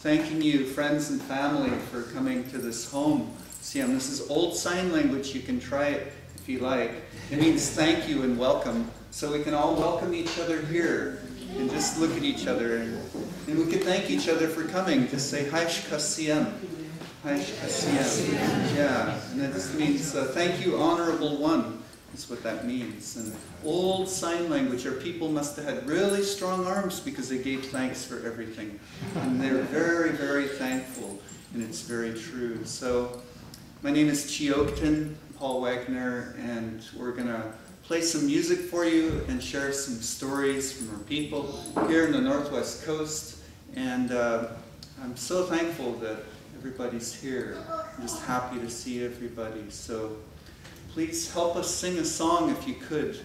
thanking you, friends and family, for coming to this home. Siam, this is old sign language. You can try it if you like. It means thank you and welcome. So we can all welcome each other here and just look at each other. And we can thank each other for coming. Just say, Haish Kasiem. Haish Kasiem. Yeah, and that just means thank you, honorable one. That's what that means. And old sign language, our people must have had really strong arms because they gave thanks for everything. And they're very, very thankful. And it's very true. So my name is Chiokten, Paul Wagner, and we're going to play some music for you and share some stories from our people here in the Northwest Coast. And I'm so thankful that everybody's here. I'm just happy to see everybody. So please help us sing a song if you could.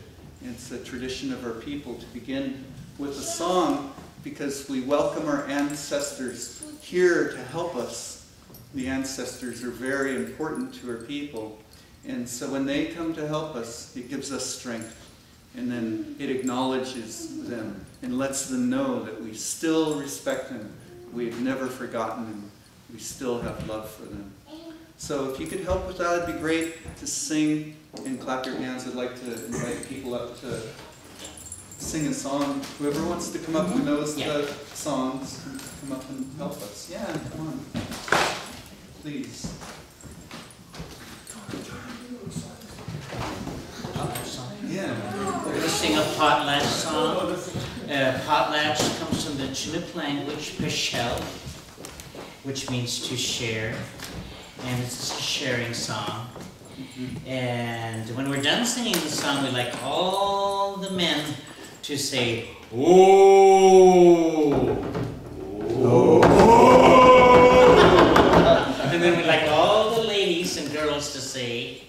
It's a tradition of our people to begin with a song because we welcome our ancestors here to help us. The ancestors are very important to our people. And so when they come to help us, it gives us strength. And then it acknowledges them and lets them know that we still respect them. We've never forgotten them. We still have love for them. So if you could help with that, it'd be great to sing and clap your hands. I'd like to invite people up to sing a song. Whoever wants to come up who knows the songs, come up and help us. Yeah, come on. Please. Yeah. We're going to sing a potlatch song. Potlatch comes from the Chinook language, Peshel, which means to share. And it's a sharing song. And when we're done singing the song, we'd like all the men to say, "Oh!" And then we'd like all the ladies and girls to say,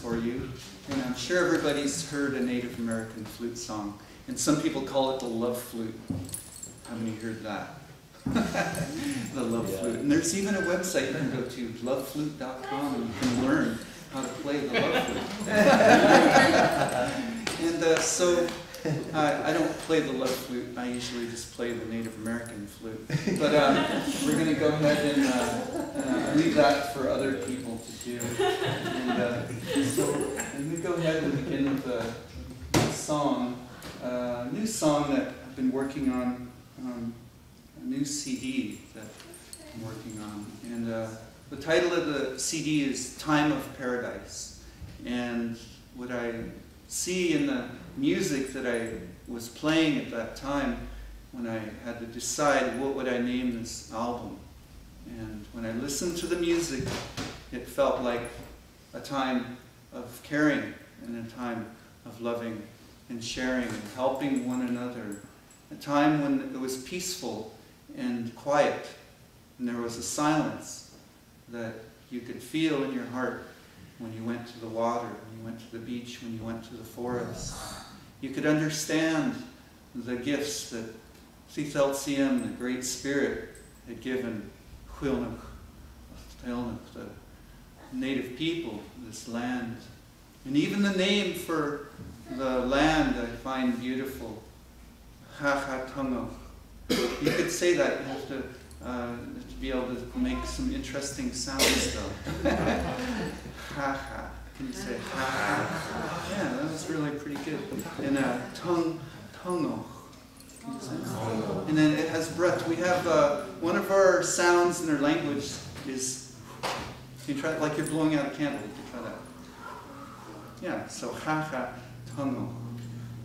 for you, and I'm sure everybody's heard a Native American flute song, and some people call it the love flute. How many heard that? The love flute. And there's even a website you can go to, loveflute.com, and you can learn how to play the love flute. And so I don't play the love flute. I usually just play the Native American flute. But we're going to go ahead and leave that for other people to do. And so I'm going to go ahead and begin with a song, a new song that I've been working on, a new CD that I'm working on. And the title of the CD is Time of Paradise. And what I see in the music that I was playing at that time, when I had to decide what would I name this album. And when I listened to the music, it felt like a time of caring and a time of loving and sharing and helping one another. A time when it was peaceful and quiet, and there was a silence that you could feel in your heart when you went to the water, when you went to the beach, when you went to the forest. You could understand the gifts that Sithaltziam, the Great Spirit, had given Huilnuk, the native people, this land. And even the name for the land I find beautiful, Hachatungo. You could say that, you have to be able to make some interesting sounds though. Ha-ha. Can you say ha-ha? Yeah, that was really pretty good. And tungo. Can you say that? And then it has breath. We have one of our sounds in our language is, can you try it like you're blowing out a candle? You can try that. Yeah, so ha-ha, tungo.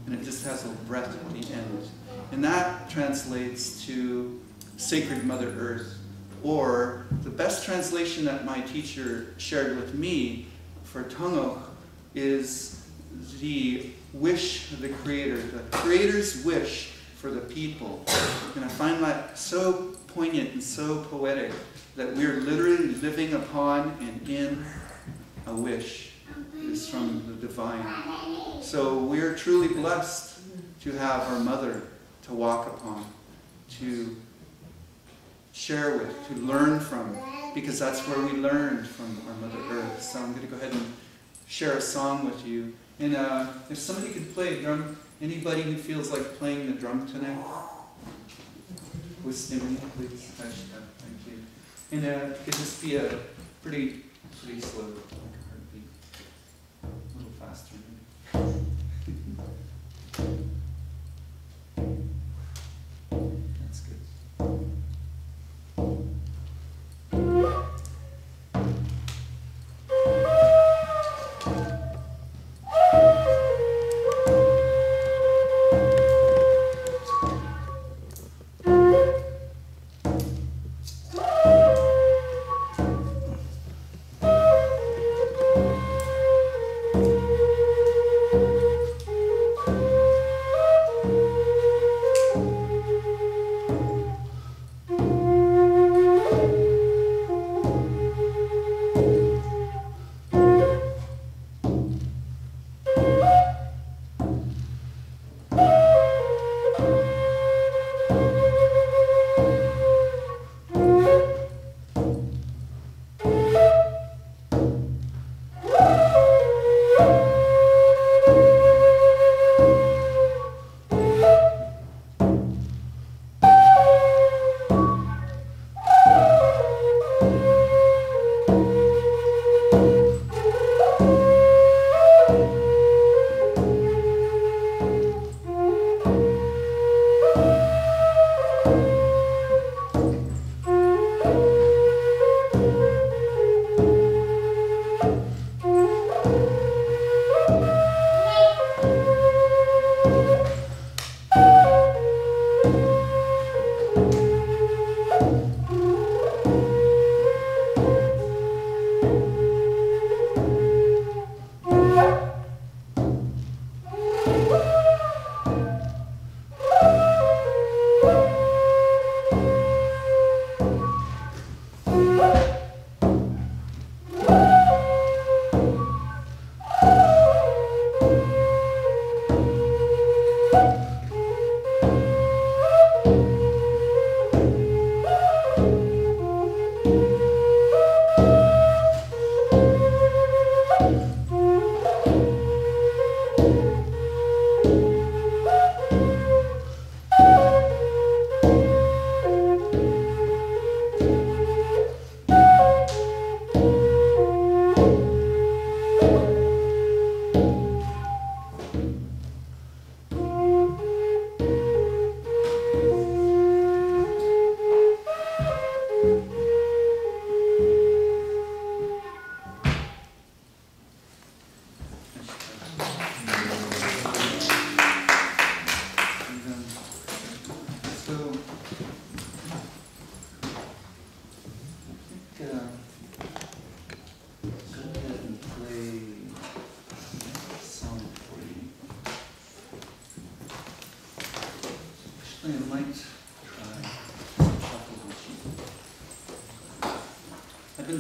And it just has a breath at the end. And that translates to Sacred Mother Earth. Or the best translation that my teacher shared with me for Tungo is the wish of the Creator, the Creator's wish for the people. And I find that so poignant and so poetic that we're literally living upon and in a wish. It's from the divine. So we're truly blessed to have our mother to walk upon, to share with, to learn from, because that's where we learned from our Mother Earth. So I'm going to go ahead and share a song with you. And if somebody could play a drum, anybody who feels like playing the drum tonight? With Stimmy, please. Thank you. And it could just be a pretty slow, like a heartbeat. A little faster. That's good.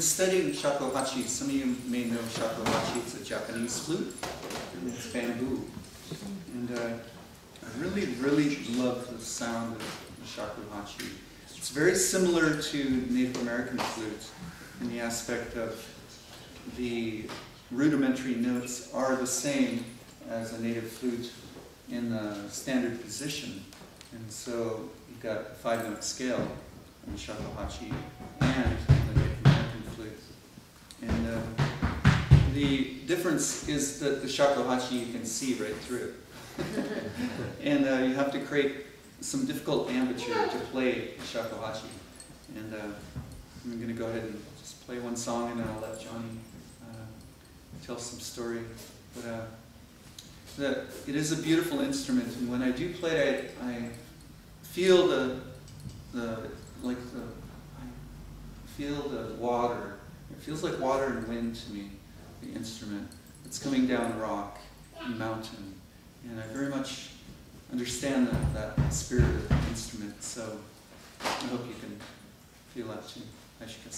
been studying shakuhachi. Some of you may know shakuhachi. It's a Japanese flute, and it's bamboo. And I really, really love the sound of the shakuhachi. It's very similar to Native American flutes in the aspect of the rudimentary notes are the same as a native flute in the standard position. And so you've got a 5-note scale in the shakuhachi and the Native American flute. And the difference is that the shakuhachi you can see right through. And you have to create some difficult embouchure to play shakuhachi. And I'm going to go ahead and just play one song, and then I'll let Johnny tell some story. But it is a beautiful instrument, and when I do play it, I feel I feel the water. It feels like water and wind to me, the instrument. It's coming down rock and mountain. And I very much understand that spirit of the instrument, so I hope you can feel that too. Ashika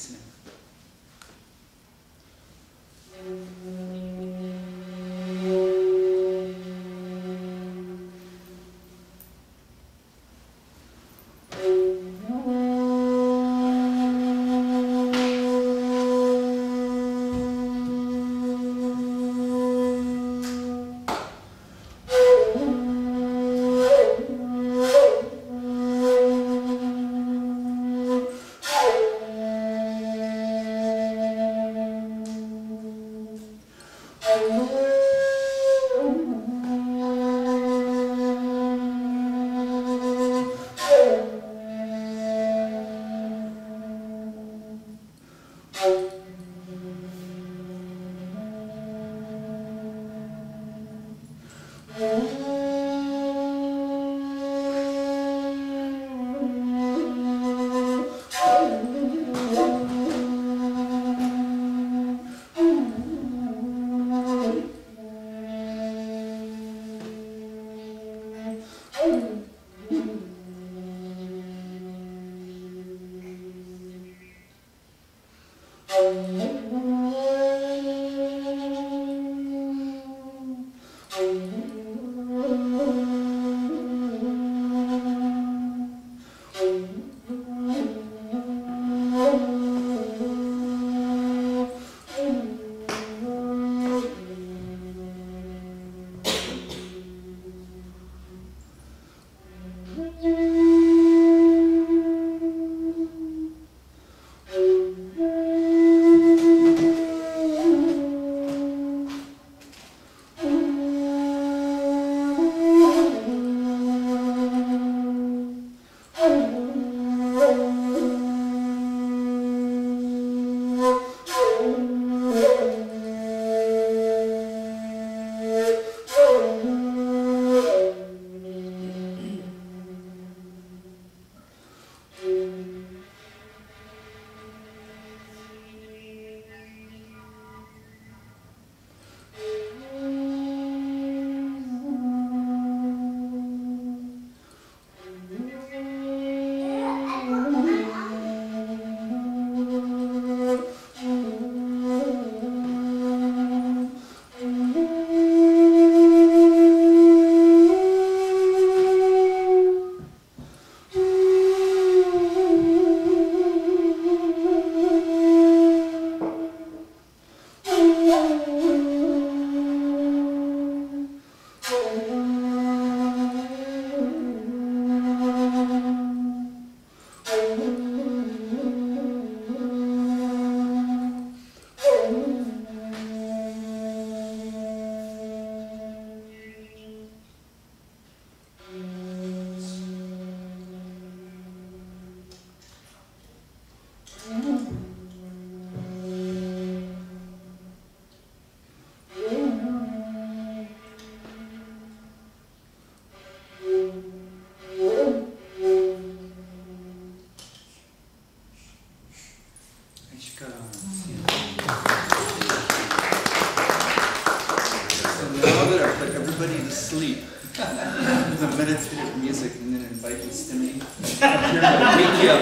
everybody to sleep. The meditative music, and then invite Stimi up here to wake you up.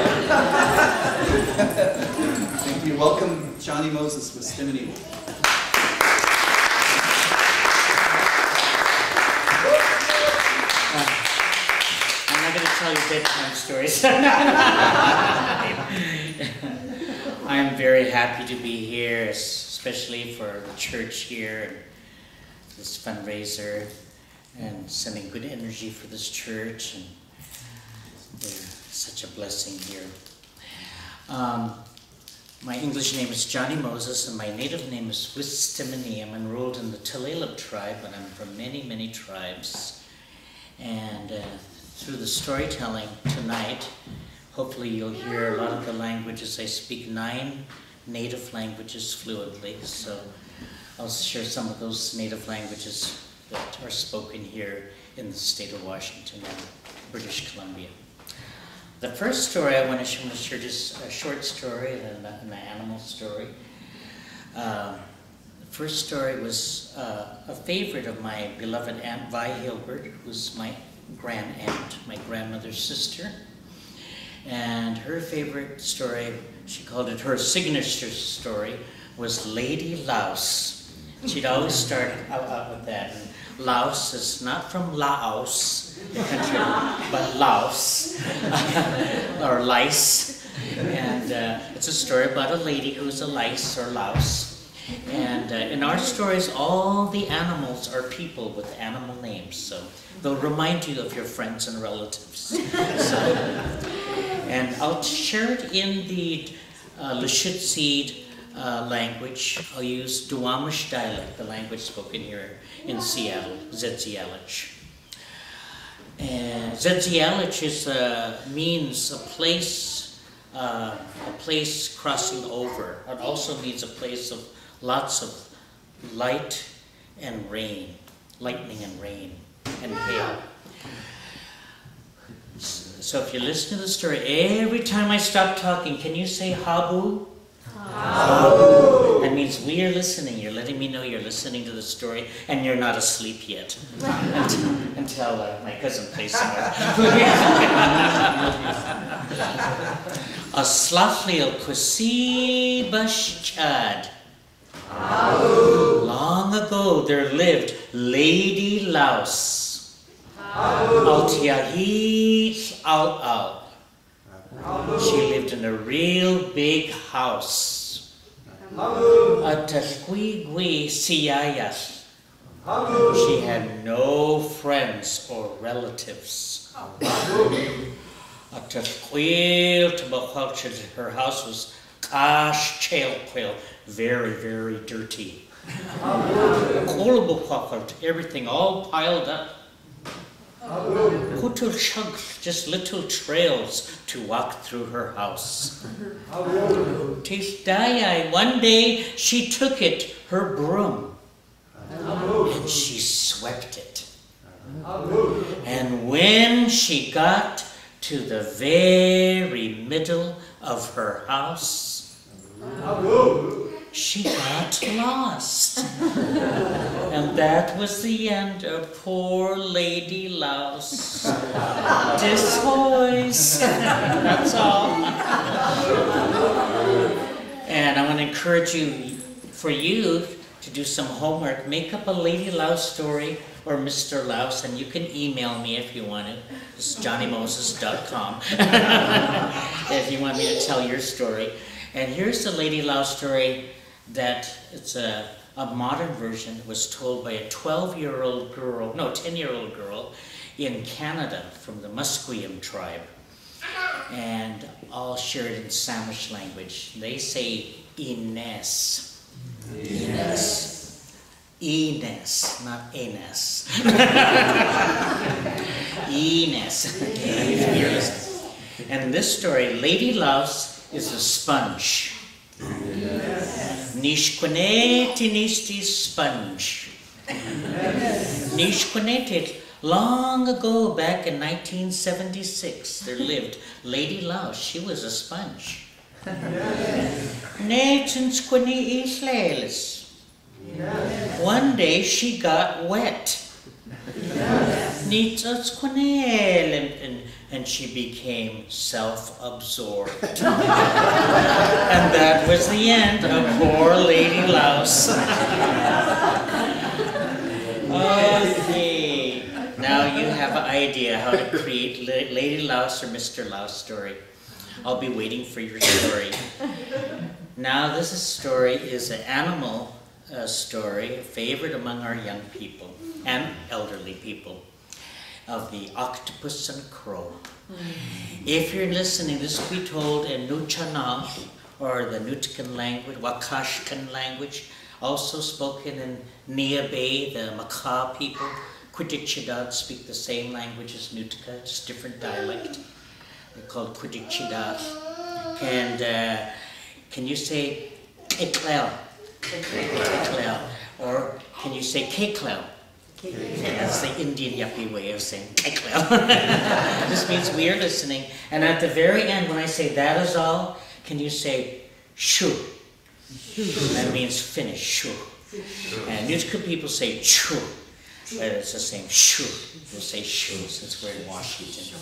Thank you. Welcome Johnny Moses with Stimony. I'm not going to tell you bedtime stories. I'm very happy to be here, especially for the church here, and this fundraiser, and sending good energy for this church, and they're such a blessing here. My English name is Johnny Moses, and my native name is Wistimini. I'm enrolled in the Tulalip tribe, but I'm from many, many tribes. And through the storytelling tonight, hopefully you'll hear a lot of the languages. I speak 9 native languages fluently, so I'll share some of those native languages that are spoken here in the state of Washington and British Columbia. The first story I want to share just a short story and an animal story. The first story was a favorite of my beloved Aunt Vi Hilbert, who's my grand-aunt, my grandmother's sister. And her favorite story, she called it her signature story, was Lady Louse. She'd always start out with that. And Louse is not from Laos, the country, but Laos, or lice. And it's a story about a lady who's a lice or louse. And in our stories, all the animals are people with animal names. So they'll remind you of your friends and relatives. And I'll share it in the Lushootseed language. I'll use Duwamish dialect, the language spoken here in Seattle, Zedzi-Alich. And Zedzi-Alich means a place crossing over. It also means a place of lots of light and rain, lightning and rain and hail. So if you listen to the story, every time I stop talking, can you say Habu? Habu. That means we are listening. You're letting me know you're listening to the story and you're not asleep yet. Until my cousin plays some of Aslafli Kwasi Bashchad. Long ago there lived Lady Louse. Altiahit Al. She lived in a real big house. Atalquigui Siyayas. She had no friends or relatives. Her house was kash chalquil, very, very dirty. Everything all piled up. Just little trails to walk through her house. One day she took it, her broom, and she swept it. And when she got to the very middle of her house, she got lost. And that was the end of poor Lady Louse. Dishoys. That's all. And I want to encourage you, for you, to do some homework. Make up a Lady Louse story or Mr. Louse, and you can email me if you want to. It's johnnymoses.com if you want me to tell your story. And here's the Lady Louse story that it's a modern version. It was told by a 10-year-old girl in Canada from the Musqueam tribe. And I'll share it in Samish language. They say Ines. Ines. Ines, not Ines. Ines. And in this story, Lady Louse is a sponge. Nishquaneti sponge. Nishquanetit. Long ago, back in 1976, there lived Lady Louse. She was a sponge. One day she got wet. and she became self-absorbed. And that was the end of poor Lady Louse. Okay, now you have an idea how to create Lady Louse or Mr. Louse story. I'll be waiting for your story. Now this story is an animal story, a favorite among our young people and elderly people, of the octopus and crow. If you're listening, this will be told in Nuu-chah-nulth, or the Nutkin language, Wakashkan language, also spoken in Nia Bay, the Makah people. Quitik-Chidad speak the same language as Nootka, just different dialect. They're called Quitik-Chidad. And can you say Eklel? Eklel. Or can you say Keklel? That's the Indian yuppie way of saying Eklel. This means we are listening. And at the very end, when I say that is all, can you say Shu? That means finish, Shu. And Nootka people say Chu. But it's the same, Shu. They say Shu, since we're in Washington.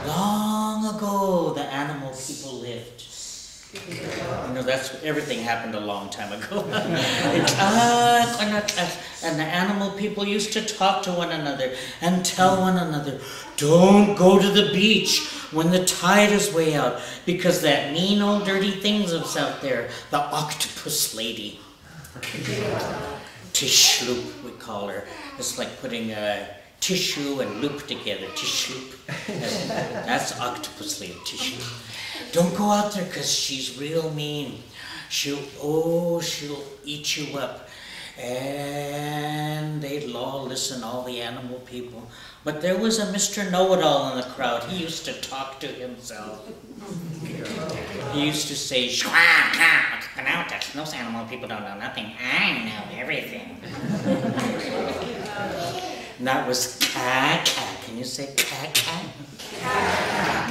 Long ago, the animal people lived. You know, everything happened a long time ago. And the animal people used to talk to one another and tell one another, don't go to the beach when the tide is way out, because that mean old dirty thing's out there, the octopus lady. Tishloop, we call her. It's like putting tissue and loop together, tishloop. That's octopus lady, tishloop. Don't go out there because she's real mean. She'll eat you up. And they'd all listen, all the animal people. But there was a Mr. Know-it-all in the crowd. He used to talk to himself. He used to say, those animal people don't know nothing. I know everything. And that was ka-ka. Can you say ka-ka?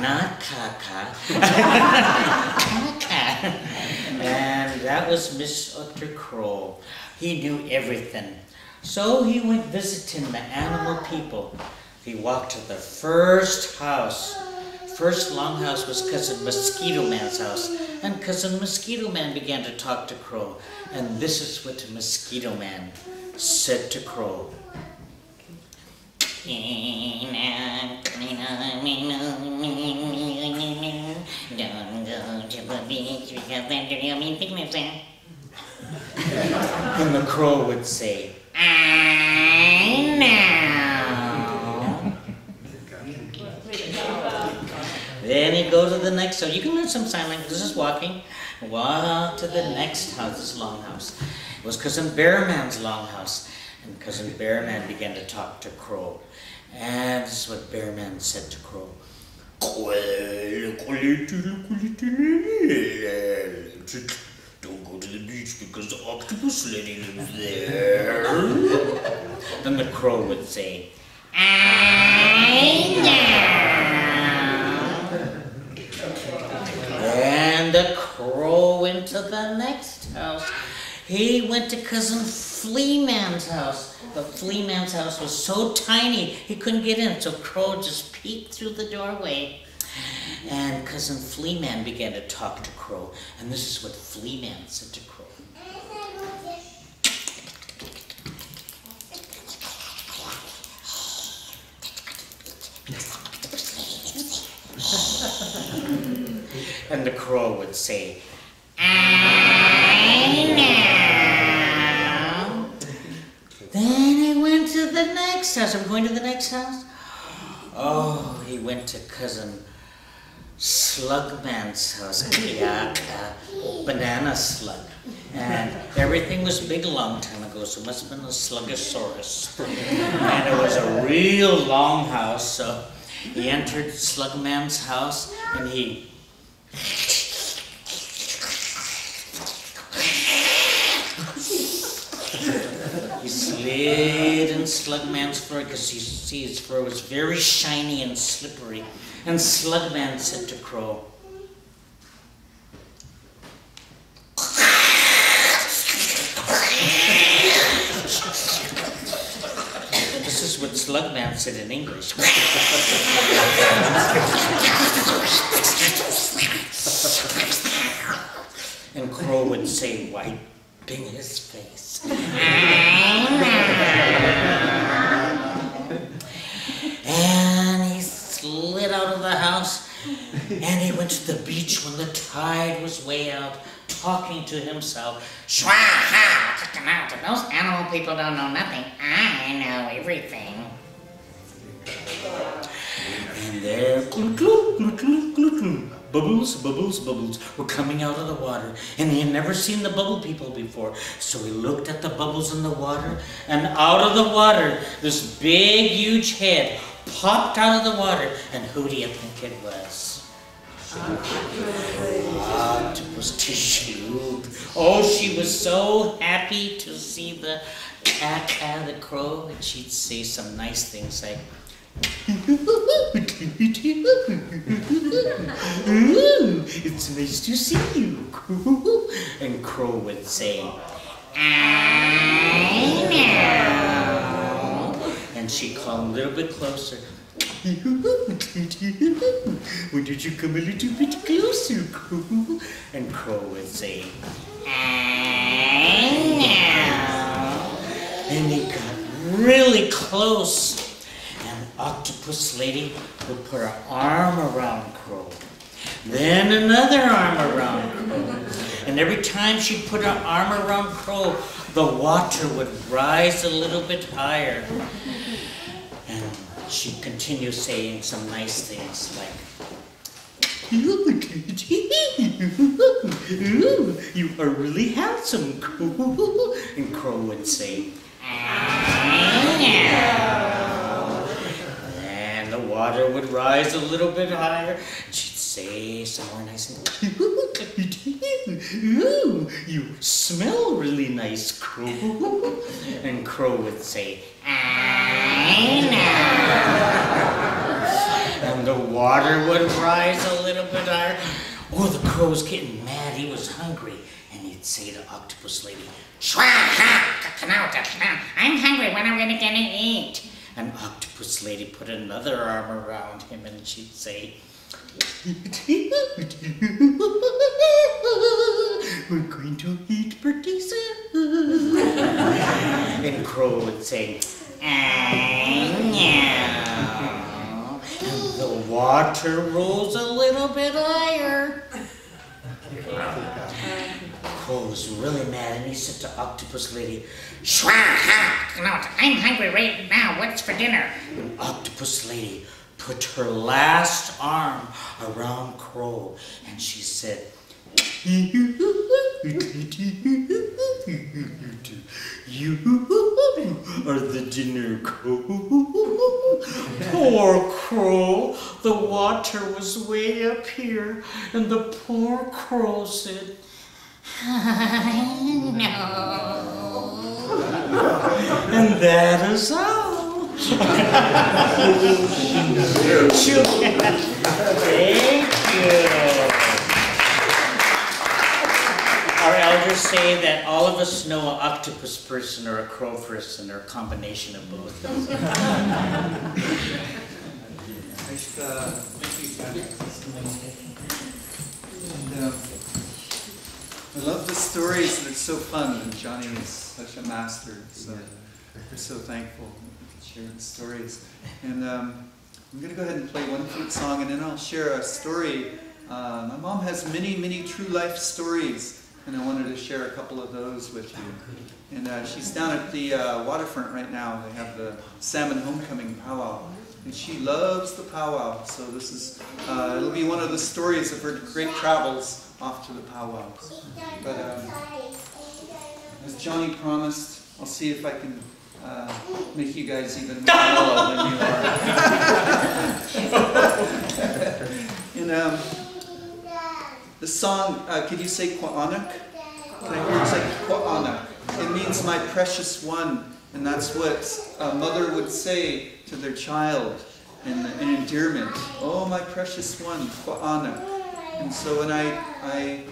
Not ka-ka. Ka-ka. And that was Mr. Crow. He knew everything. So he went visiting the animal people. He walked to the first house. First long house was Cousin Mosquito Man's house. And Cousin Mosquito Man began to talk to Crow. And this is what Mosquito Man said to Crow. And the crow would say, I know. Then he'd go to the next house. You can learn some sign language. This is walking. Walk to the next house, this long house. It was Cousin Bear Man's long house. And Cousin Bear Man began to talk to Crow. And this is what Bear Man said to Crow. Don't go to the beach because the octopus lady lives there. Then the crow would say, I know. And the crow went to the next house. He went to Cousin Flea Man's house. But Flea Man's house was so tiny, he couldn't get in, so Crow just peeked through the doorway. And Cousin Flea Man began to talk to Crow, and this is what Flea Man said to Crow. And the crow would say, I know. Then he went to the next house. I'm going to the next house. Oh, he went to Cousin Slugman's house, banana slug. And everything was big a long time ago, so it must have been a Slugosaurus. And it was a real long house, so he entered Slugman's house, and he slid in Slugman's fur because you see his fur was very shiny and slippery. And Slugman said to Crow, Slugman said in English. And Crow would say, wiping his face. And he slid out of the house, and he went to the beach when the tide was way out, talking to himself. Shwa-ha! Those animal people don't know nothing. I know everything. And there, bubbles, bubbles, bubbles were coming out of the water. And he had never seen the bubble people before. So he looked at the bubbles in the water, and out of the water, this big, huge head popped out of the water. And who do you think it was? Octopus tissue. Oh, she was so happy to see the cat, the crow, and she'd say some nice things like, it's nice to see you. And Crow would say, I know. And she'd come a little bit closer. Why don't you come a little bit closer, Crow? And Crow would say, I know. And they got really close. And Octopus Lady would put her arm around Crow. Then another arm around Crow. And every time she put her arm around Crow, the water would rise a little bit higher. And she'd continue saying some nice things like, you are really handsome, Crow. And Crow would say, and the water would rise a little bit higher. She'd say some more nice things. You smell really nice, Crow. And Crow would say, I know. And the water would rise a little bit higher. Oh, the Crow was getting mad. He was hungry. And he'd say to Octopus Lady, I'm hungry. When am I going to get to eat? And Octopus Lady put another arm around him and she'd say, we're going to eat pretty soon. And Crow would say, I know. And the water rose a little bit higher. Crow was really mad and he said to Octopus Lady, I'm hungry right now. What's for dinner? And Octopus Lady put her last arm around Crow and she said, you are the dinner, Crow. Poor Crow. The water was way up here and the poor Crow said, I know. And that is all. Thank you. Our elders say that all of us know an octopus person or a crow person or a combination of both. I love the stories. They're so fun, and Johnny is such a master. So we're so thankful to share the stories. And I'm going to go ahead and play one flute song, and then I'll share a story. My mom has many, many true life stories, and I wanted to share a couple of those with you. And she's down at the waterfront right now. They have the Salmon Homecoming Powwow. And she loves the powwow. So this is, it'll be one of the stories of her great travels off to the powwow. But as Johnny promised, I'll see if I can make you guys even more mellow than you are. And the song, could you say Kwa'anak? Can I hear it say Kwa'anak? It means my precious one. And that's what a mother would say to their child in endearment. Oh, my precious one, Kwa'anak. And so when I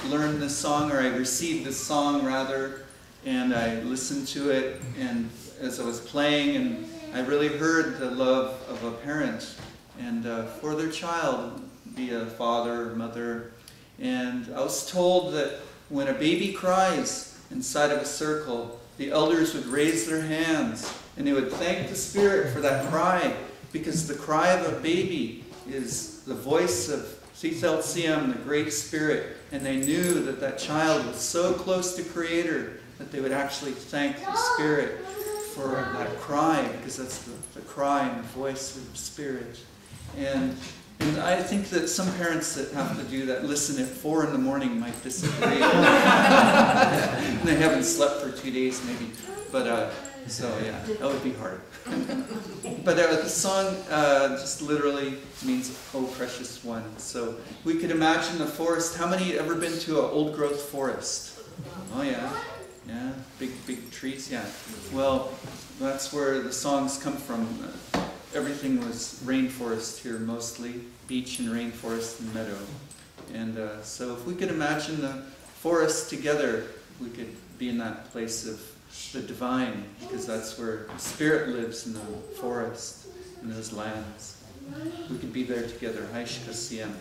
learned this song, or I received this song rather, and I listened to it, and as I was playing, and I really heard the love of a parent and for their child, be a father or mother. And I was told that when a baby cries inside of a circle, the elders would raise their hands and they would thank the Spirit for that cry, because the cry of a baby is the voice of Sithel Siem, the Great Spirit, and they knew that that child was so close to Creator that they would actually thank the Spirit for that cry, because that's the cry and the voice of the Spirit. And I think that some parents that have to do that, listen at 4 in the morning, might disagree. They haven't slept for 2 days maybe. But, so yeah, that would be hard. But the song just literally means, oh precious one. So we could imagine the forest. How many ever been to an old growth forest? Oh yeah. Yeah, big trees, yeah. Well, that's where the songs come from. Everything was rainforest here mostly, beach and rainforest and meadow. And so if we could imagine the forest together, we could be in that place of the divine, because that's where Spirit lives, in the forest, in those lands. We could be there together. Haishka Siem.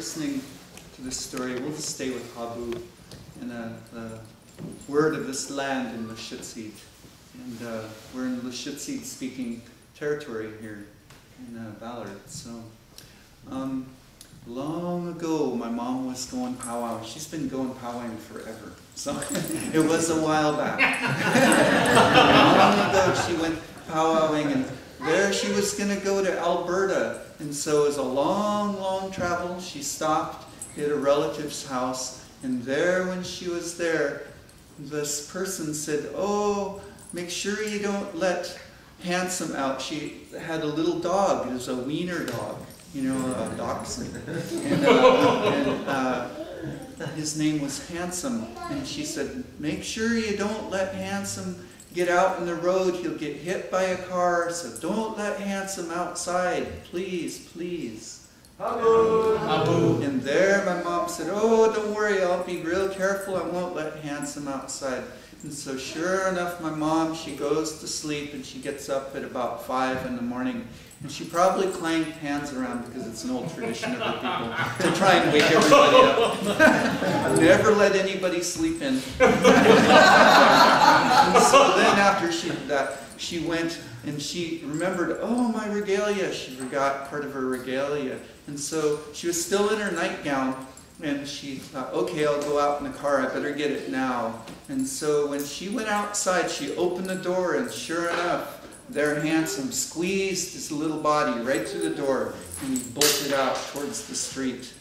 listening to this story, we'll just stay with Habu and the word of this land in Lushootseed. And we're in Lushootseed speaking territory here in Ballard. So long ago, my mom was going powwow. She's been going powwowing forever. So it was a while back. Long ago, she went powwowing, and there she was going to go to Alberta. And so it was a long, long travel. She stopped at a relative's house, and there, when she was there, this person said, "Oh, make sure you don't let Handsome out. She had a little dog. It was a wiener dog, you know, a dachshund. And his name was Handsome. And she said, make sure you don't let Handsome get out in the road. He'll get hit by a car. So don't let Handsome outside. Please, please. Abu. Abu. And there my mom said, oh, don't worry. I'll be real careful. I won't let Handsome outside. And so sure enough, my mom, she goes to sleep and she gets up at about 5 in the morning. And she probably clanged hands around because it's an old tradition of her people to try and wake everybody up. Never let anybody sleep in. And so then after she did that, she went and she remembered, oh, my regalia. She forgot part of her regalia. And so she was still in her nightgown. And she thought, okay, I'll go out in the car. I better get it now. And so when she went outside, she opened the door, and sure enough, there Handsome squeezed his little body right through the door, and he bolted out towards the street.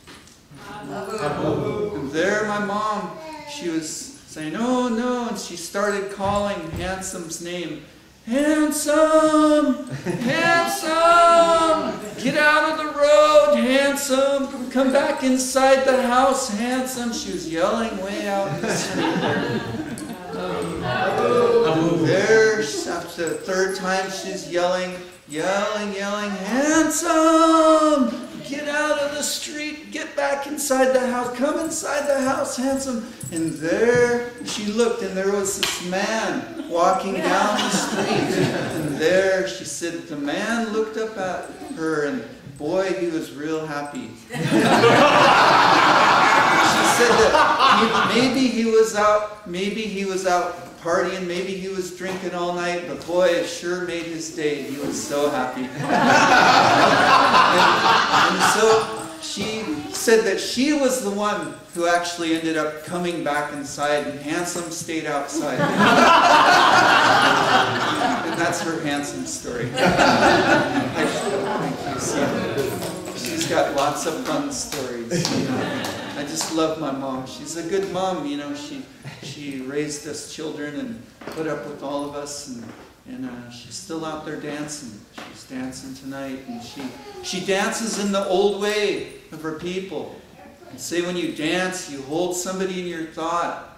And there my mom, she was saying, oh no, and she started calling Handsome's name. Handsome! Handsome! Get out of the road, Handsome! Come back inside the house, Handsome! She was yelling way out in the street there. There, after the third time, she's yelling, Handsome! Get out of the street! Get back inside the house! Come inside the house, Handsome! And there she looked, and there was this man walking down the street. And there she said, the man looked up at her, and boy, he was real happy. She said that maybe he was out partying, maybe he was drinking all night, but boy, it sure made his day. He was so happy. and so she said that she was the one who actually ended up coming back inside, and Handsome stayed outside. And that's her Handsome story. Thank you, she's got lots of fun stories. You know. I just love my mom. She's a good mom, you know. She raised us children and put up with all of us, and she's still out there dancing. She's dancing tonight, and she dances in the old way of her people. And say when you dance, you hold somebody in your thought.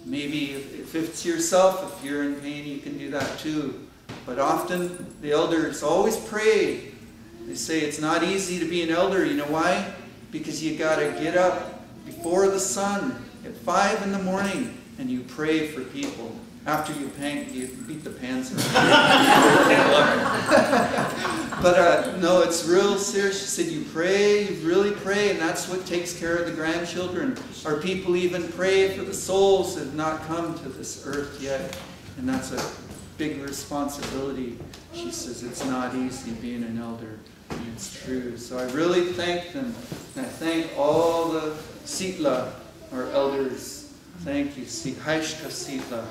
Maybe if it's yourself, if you're in pain, you can do that too. But often the elders always pray. They say it's not easy to be an elder. You know why? Because you got to get up before the sun at 5 in the morning and you pray for people. After you beat the pants around. But no, it's real serious. She said you pray, you really pray, and that's what takes care of the grandchildren. Our people even pray for the souls that have not come to this earth yet. And that's a big responsibility. She says it's not easy being an elder. And it's true. So I really thank them. And I thank all the Sitla, our elders. Thank you, Haishka Sitla.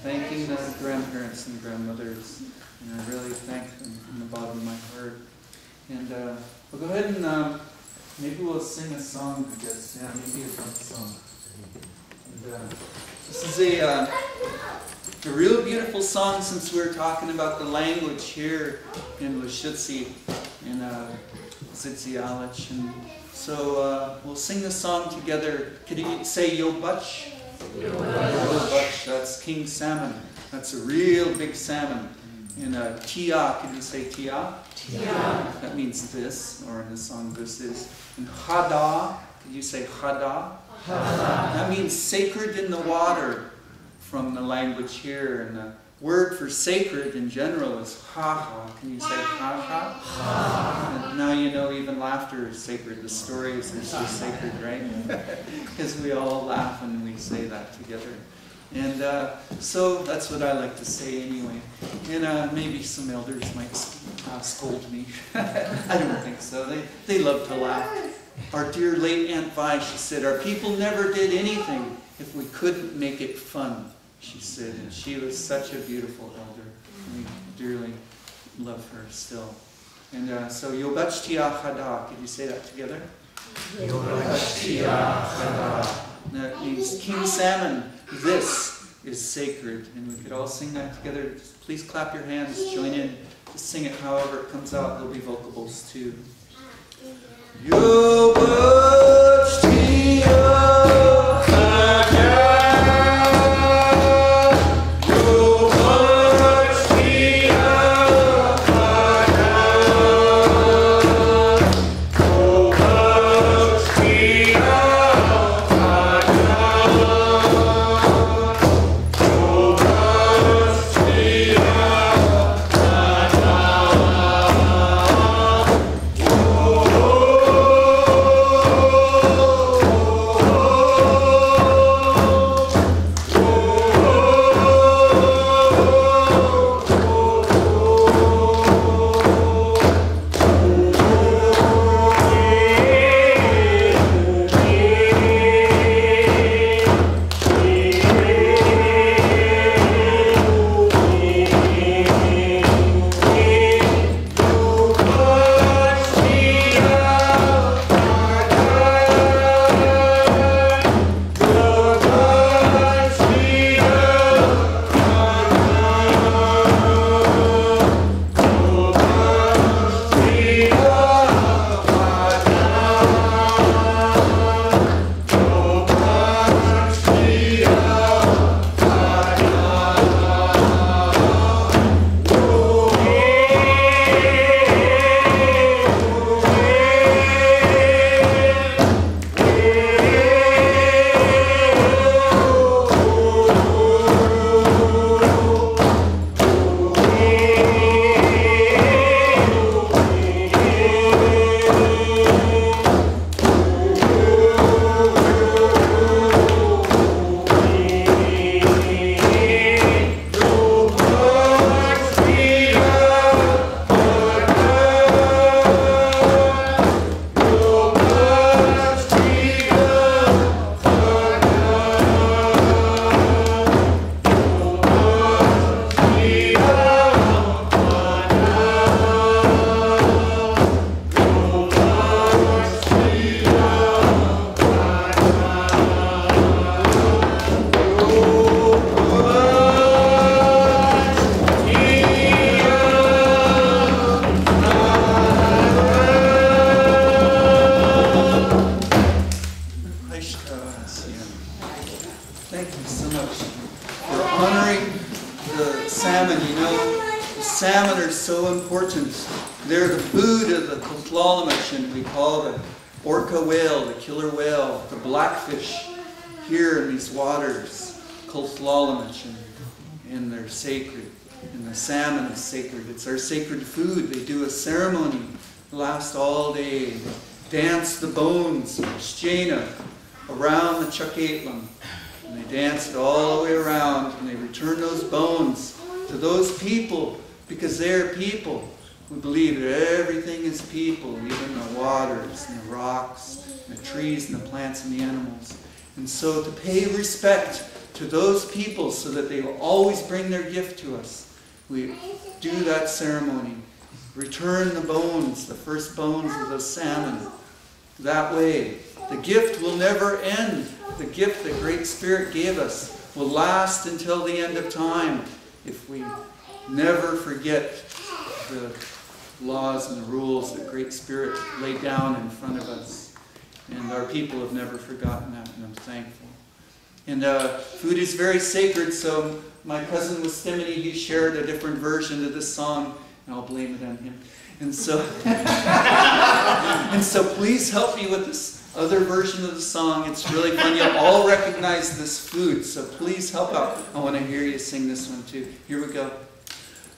Thanking the grandparents and grandmothers. And I really thank them from the bottom of my heart. And we'll go ahead and maybe we'll sing a song, I guess. Yeah, maybe a fun song. And, this is a real beautiful song, since we're talking about the language here in Lushootseed, in Tsitsialich. And so we'll sing the song together. Could you say Yobach? Yobach, that's king salmon. That's a real big salmon. And Tia, could you say Tia? Tia. That means this, or in the song this is. And Hada, could you say Hada? Hada. That means sacred in the water, from the language here. And the word for sacred in general is ha-ha. Can you say ha-ha? Ha. And now you know even laughter is sacred. The stories are so sacred, right? Because we all laugh when we say that together. And so that's what I like to say anyway. And maybe some elders might scold me. I don't think so. They love to laugh. Our dear late Aunt Vi, she said, our people never did anything if we couldn't make it fun, she said. And she was such a beautiful elder. We dearly love her still. And so, Yobach Tia Chada. Could you say that together? Yobach Tia Chada. That means king salmon, this. is sacred. And we could all sing that together. Please clap your hands, join in to sing it however it comes out. There'll be vocables too. Thank you so much for honoring the salmon. You know, the salmon are so important. They're the food of the Coquitlamachn. We call the orca whale, the killer whale, the blackfish here in these waters, Coquitlamachn, and they're sacred. And the salmon is sacred. It's our sacred food. They do a ceremony, last all day. They dance the bones of Shchena around the Chuckatlam. And they dance it all the way around, and they return those bones to those people because they're people. We believe that everything is people, even the waters and the rocks, and the trees and the plants and the animals. And so to pay respect to those people so that they will always bring their gift to us, we do that ceremony. Return the bones, the first bones of the salmon. That way, the gift will never end. The gift that Great Spirit gave us will last until the end of time if we never forget the laws and the rules that Great Spirit laid down in front of us. And our people have never forgotten that, and I'm thankful. And food is very sacred, so my cousin Westimony, he shared a different version of this song, and I'll blame it on him. And so, and so please help me with this other version of the song. It's really fun. You'll all recognize this food, so please help out. I want to hear you sing this one too. Here we go.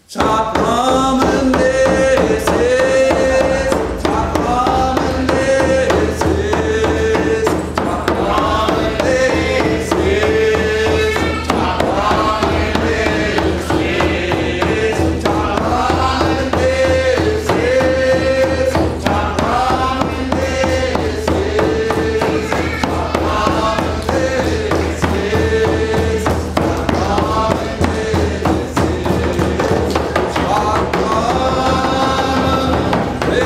Top ramen this is, top ramen this is, top ramen this is, top ramen this is, top ramen this is, top ramen this is, top ramen this is, top ramen this is.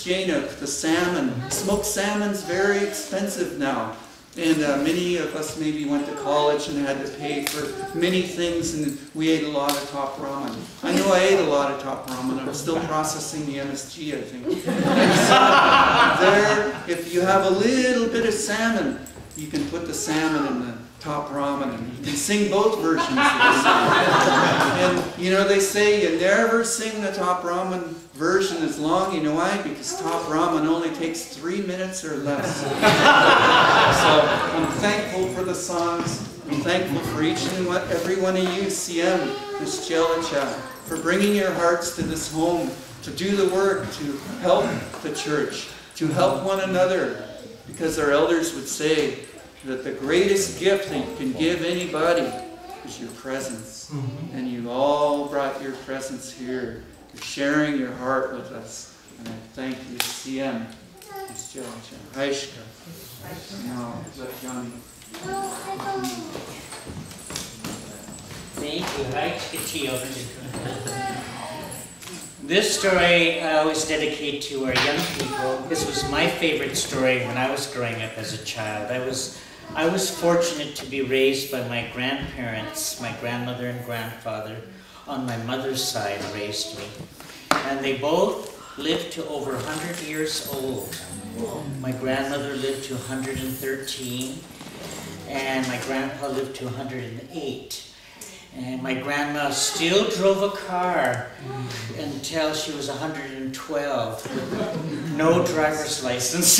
Chinook, the salmon. Smoked salmon's very expensive now. And many of us maybe went to college and had to pay for many things, and we ate a lot of top ramen. I know I ate a lot of top ramen. I'm still processing the MSG, I think. And so there, if you have a little bit of salmon, you can put the salmon in the top ramen, and you can sing both versions of the song. And you know, they say you never sing the top ramen version as long. You know why? Because top ramen only takes 3 minutes or less. So I'm thankful for the songs. I'm thankful for each and every one of you, CM, Ms. Jelicha, for bringing your hearts to this home, to do the work, to help the church, to help one another. Because our elders would say that the greatest gift that you can give anybody is your presence. And you all brought your presence here. You're sharing your heart with us. And I thank you, CM, Ms. Jelicha, Aishka. Now, let Johnny. Thank you. Aishka children. This story I always dedicate to our young people. This was my favorite story when I was growing up as a child. I was fortunate to be raised by my grandparents. My grandmother and grandfather on my mother's side raised me. And they both lived to over 100 years old. My grandmother lived to 113, and my grandpa lived to 108. And my grandma still drove a car until she was 112 with no driver's license.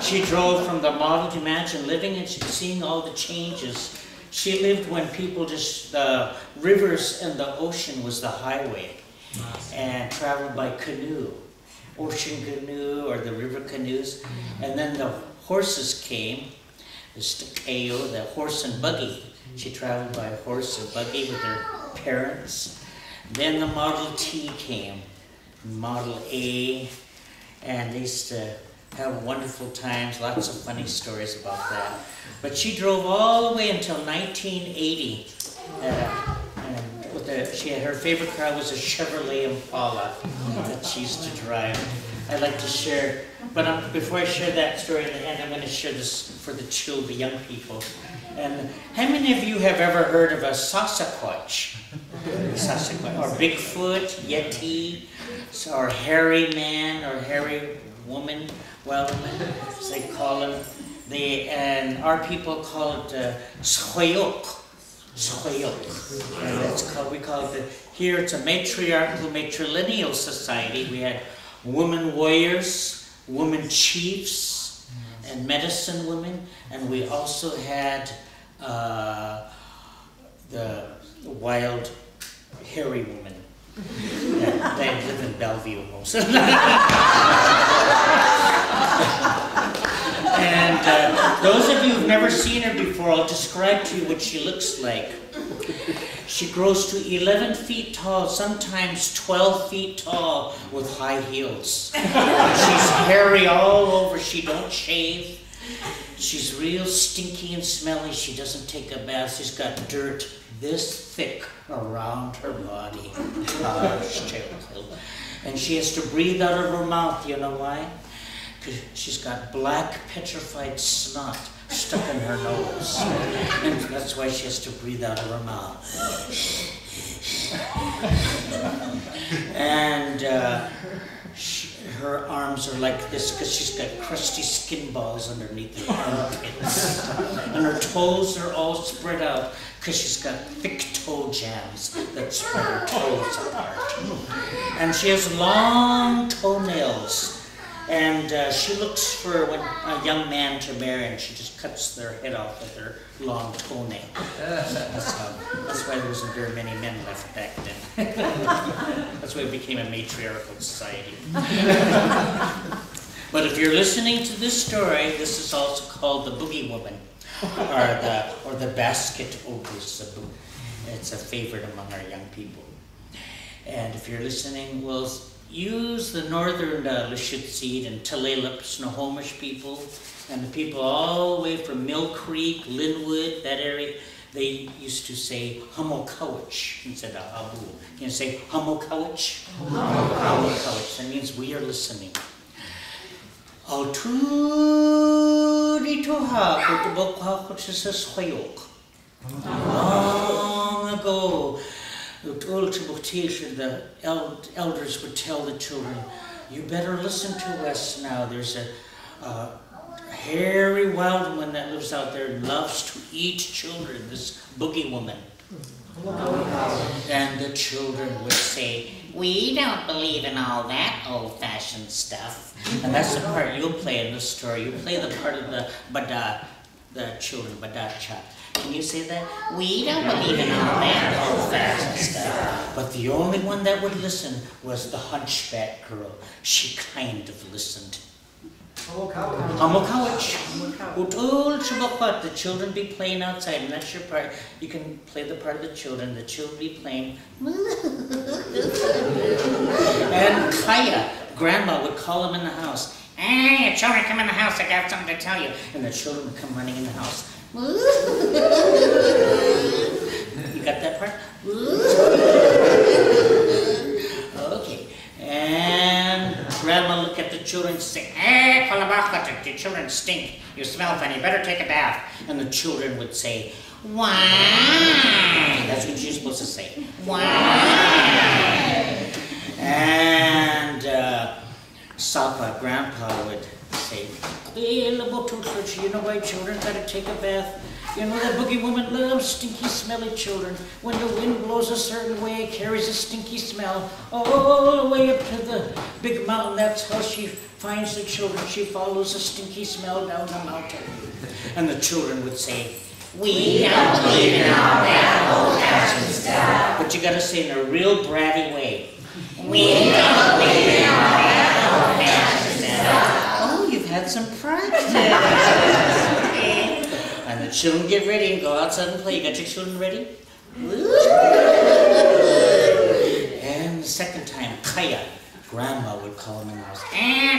She drove from the model to mansion living, and she's seeing all the changes. She lived when people just, the rivers and the ocean was the highway, and traveled by canoe, ocean canoe or the river canoes. And then the horses came, the stakeo, the horse and buggy. She traveled by horse and buggy with her parents. Then the Model T came, Model A, and they used to have wonderful times, lots of funny stories about that. But she drove all the way until 1980. And with her favorite car was a Chevrolet Impala that she used to drive. I'd like to share, but before I share that story in the end, I'm going to share this for the children, the young people. And how many of you have ever heard of a Sasquatch? Or Bigfoot, Yeti, or hairy man, or hairy woman, wild woman, as they call them. And our people call it Soyok. And that's called, we call it, here it's a matriarchal, matrilineal society. We had women warriors, women chiefs, and medicine women, and we also had the wild hairy woman. They live in Bellevue most of the And those of you who've never seen her before, I'll describe to you what she looks like. She grows to 11 feet tall, sometimes 12 feet tall, with high heels. She's hairy all over. She don't shave. She's real stinky and smelly. She doesn't take a bath. She's got dirt this thick around her body. And she has to breathe out of her mouth. You know why? Because she's got black petrified snot stuck in her nose. And that's why she has to breathe out of her mouth. And her arms are like this because she's got crusty skin balls underneath her armpits. And her toes are all spread out because she's got thick toe jams that spread her toes apart. And she has long toenails. And she looks for a young man to marry, and she just cuts their head off with her long toenail. That's why there wasn't very many men left back then. That's why it became a matriarchal society. But if you're listening to this story, this is also called the Boogie Woman, or the Basket Ogress. It's a favorite among our young people. And if you're listening, well, use the northern Lashutseed and Tulalip Snohomish people, and the people all the way from Mill Creek, Linwood, that area. they used to say hamokawich instead of abu. Can you say hamokawich? Hamokawich. That means we are listening. Long ago, the elders would tell the children, you better listen to us now. There's a hairy wild one that lives out there, loves to eat children, this boogie woman. And the children would say, we don't believe in all that old-fashioned stuff. And that's the part you'll play in the story. You play the part of the bada, the children, badacha. Can you say that? We don't believe in all that old-fashioned stuff. But the only one that would listen was the hunchback girl. She kind of listened. Hamokawich. The children be playing outside, and that's your part. You can play the part of the children. The children be playing. And Kaya, grandma, would call them in the house. Hey, children, come in the house. I got something to tell you. And the children would come running in the house. You got that part? Okay. And grandma look at the children and say, hey, Kalabakata, the children stink. You smell funny. You better take a bath. And the children would say, why? That's what you're supposed to say. Why? And Sapa, grandpa, would say, hey, you know why children gotta take a bath? You know that boogie woman loves stinky, smelly children. When the wind blows a certain way, it carries a stinky smell all the way up to the big mountain. That's how she finds the children. She follows the stinky smell down the mountain. And the children would say, we don't believe in all that old-fashioned stuff. But you gotta say in a real bratty way. We don't believe in all that old-fashioned stuff. Oh, you've had some practice. And the children get ready and go outside and play. You got your children ready? And the second time, Kaya, grandma, would call them in the house. Hey,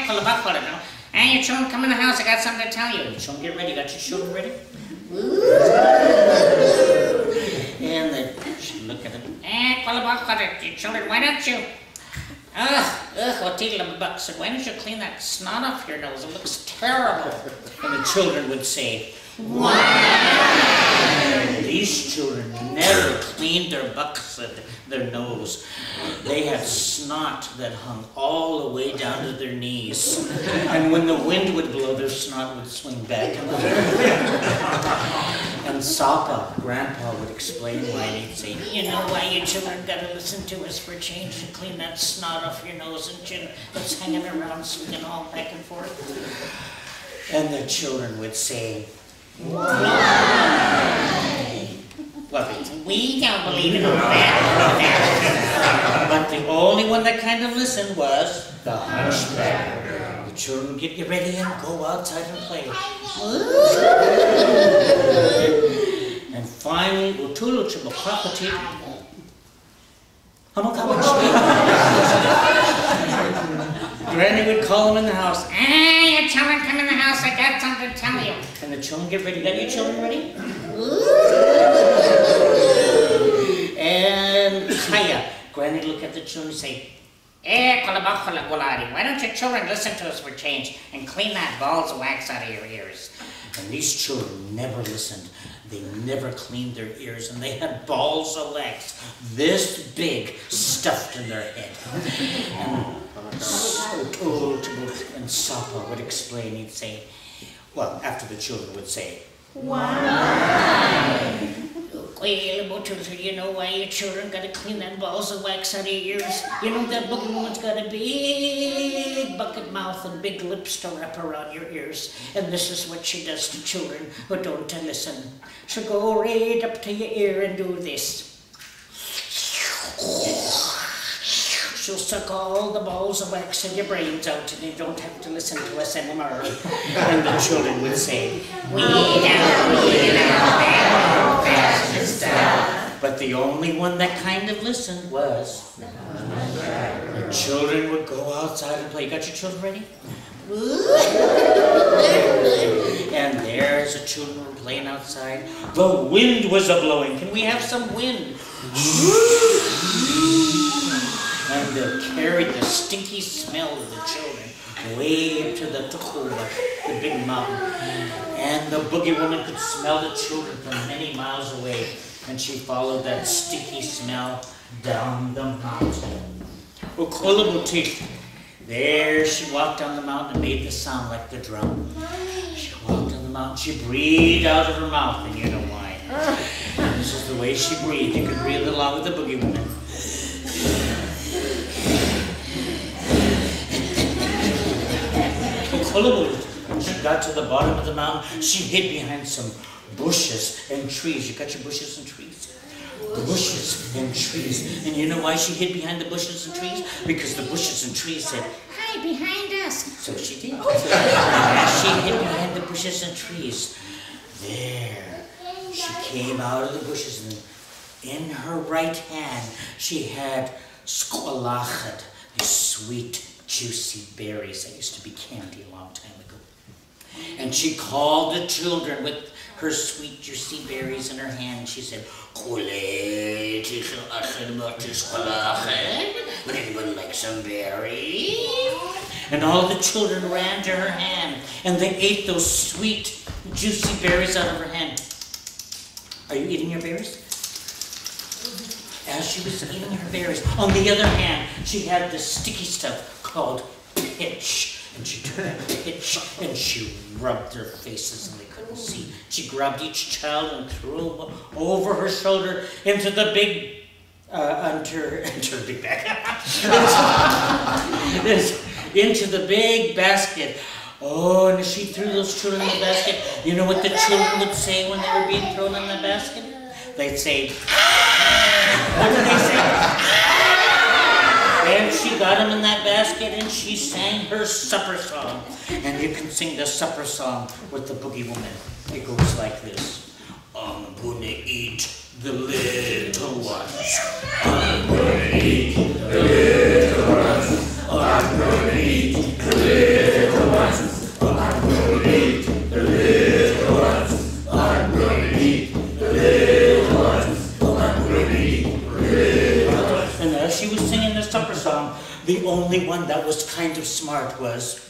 your children, come in the house. I got something to tell you. And the children get ready. You got your children ready? And they look at them. Hey, your children, why don't you? Said, why don't you clean that snot off your nose? It looks terrible. And the children would say, why? These children never cleaned their bucks at their nose. They had snot that hung all the way down to their knees. And when the wind would blow, their snot would swing back. And Sapa, grandpa, would explain why. He'd say, you know why you children gotta listen to us for change and clean that snot off your nose and chin that's hanging around swinging all back and forth? And the children would say, why? Well, we don't believe in all that. But the only one that kind of listened was the hunchback. The children would get you ready and go outside and play. And finally, Granny would call them in the house. Hey, your children, come in the house. I got something to tell you. And the children get ready. Got your children ready? And Kaya, Granny look at the children and say, hey, why don't your children listen to us for change and clean that balls of wax out of your ears? And these children never listened. They never cleaned their ears, and they had balls of wax this big stuffed in their head. And Sapa would explain, he'd say, well, after the children would say, why? You know why your children gotta clean that balls of wax out of your ears? You know that boogie woman's got a big bucket mouth and big lips to wrap around your ears. And this is what she does to children who don't listen. She'll go right up to your ear and do this. She'll suck all the balls of wax in your brains out and you don't have to listen to us anymore. And the children would say, we don't believe in all that old-fashioned stuff. But the only one that kind of listened was the children would go outside and play. You got your children ready? And there's the children playing outside. The wind was a-blowing. Can we have some wind? And they carried the stinky smell of the children way up to the Tukuba, the big mountain. And the boogie woman could smell the children from many miles away. And she followed that stinky smell down the mountain. Ukulabuti. There she walked down the mountain and made the sound like the drum. She walked down the mountain, she breathed out of her mouth, and you know why. This is the way she breathed. You could breathe along with the boogie woman. When she got to the bottom of the mountain, she hid behind some bushes and trees. You got your bushes and trees? The bushes and trees. And you know why she hid behind the bushes and trees? Because the bushes and trees said, "Hide behind us." So she did. She hid behind the bushes and trees. There, she came out of the bushes, and in her right hand, she had squalachad, these sweet, juicy berries that used to be candy a long time ago. And she called the children with her sweet, juicy berries in her hand. She said, "Would anyone like some berries?" And all the children ran to her hand, and they ate those sweet, juicy berries out of her hand. Are you eating your berries? As she was eating her berries, on the other hand, she had this sticky stuff called pitch. And she took that pitch and she rubbed their faces and they couldn't see. She grabbed each child and threw them over her shoulder into the big, into the big bag. Into the big basket. Oh, and as she threw those children in the basket, you know what the children would say when they were being thrown in the basket? They'd say, what did they say? And she got him in that basket and she sang her supper song. And you can sing the supper song with the boogie woman. It goes like this. I'm gonna eat the little ones. I'm gonna eat the little ones. I'm gonna eat the little ones. I'm gonna eat the little ones. I'm gonna eat the little ones. I'm gonna eat the little ones. And as she was singing the supper song, the only one that was kind of smart was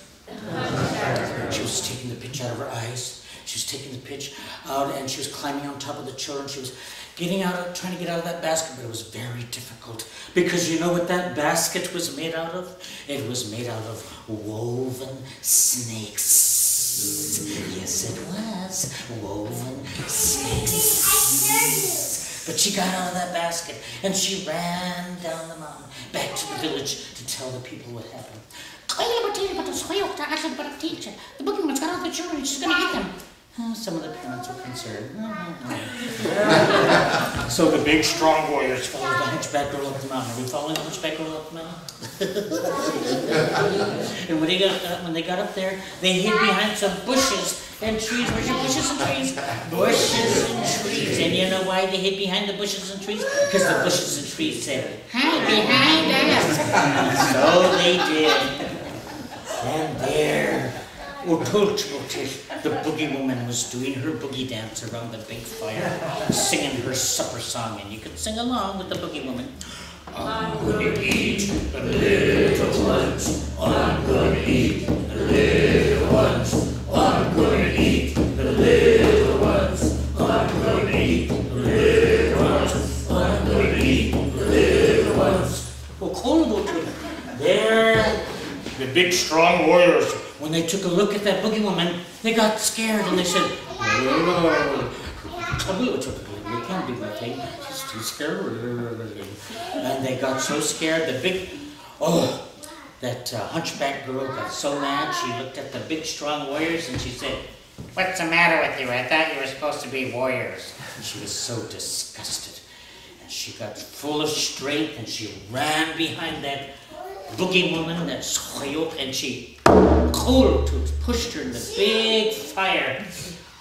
she was taking the pitch out of her eyes. She was taking the pitch out and she was climbing on top of the children. She was getting out, trying to get out of that basket, but it was very difficult because you know what that basket was made out of? It was made out of woven snakes. Yes, it was. Woven snakes. But she got out of that basket and she ran down the mountain back to the village to tell the people what happened. The boogeyman's got all the children, she's going to eat them. Some of the parents were concerned. So the big, strong warriors followed the hunchback girl up the mountain. Are we following the hunchback girl up the mountain? And when they got up there, they hid behind some bushes and trees. Where's your bushes and trees? Bushes and trees. And you know why they hid behind the bushes and trees? Because the bushes and trees said, "Hide behind us." So they did. And there, the boogie woman was doing her boogie dance around the big fire, singing her supper song, and you could sing along with the boogie woman. I'm gonna eat the little ones. I'm gonna eat the little ones. I'm gonna eat the little ones. I'm gonna eat the little ones. I'm gonna eat the little ones. There, the big strong warriors, when they took a look at that boogie woman, they got scared and they said, "Whoa, we can't do nothing. She's too scared." And they got so scared, that hunchback girl got so mad, she looked at the big strong warriors and she said, "What's the matter with you? I thought you were supposed to be warriors." And she was so disgusted. And she got full of strength and she ran behind that boogie woman, that Soyok, and she pushed her in the big fire.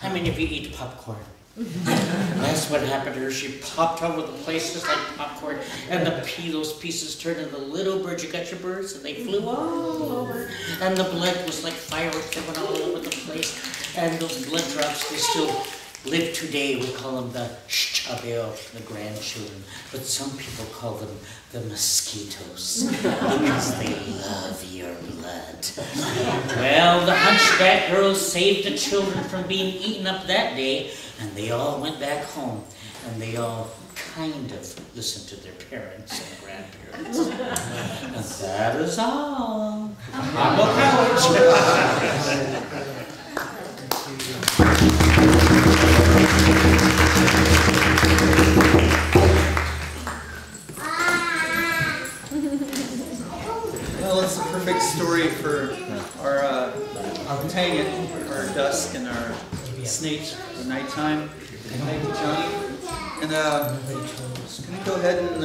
How many of you eat popcorn? That's what happened to her. She popped all over the place just like popcorn, and those pieces turned into little birds. You got your birds, and they flew all over. And the blood was like fireworks that went all over the place. And those blood drops, they still live today, we call them the Shtabel, the grandchildren, but some people call them the mosquitoes because they love your blood. Well, the hunchback girls saved the children from being eaten up that day, and they all went back home, and they all kind of listened to their parents and grandparents. And that is all. I'm a couch. Well, it's a perfect story for our tang, our dusk, and our snake, the nighttime. Thank you, Johnny. And I'm going to go ahead and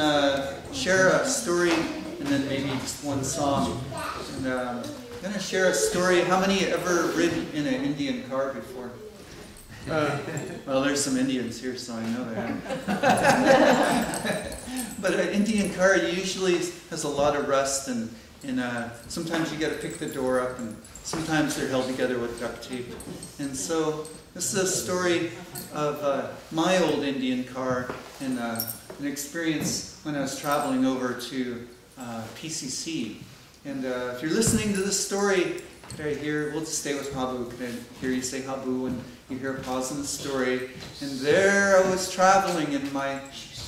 share a story, and then maybe just one song. And I'm going to share a story. How many ever ridden in an Indian car before? Well, there's some Indians here, so I know that. But an Indian car usually has a lot of rust, and sometimes you got to pick the door up, and sometimes they're held together with duct tape. And so this is a story of my old Indian car and an experience when I was traveling over to PCC. And if you're listening to this story, could I hear, we'll just stay with Habu, could I hear you say Habu and you hear a pause in the story. And there I was traveling in my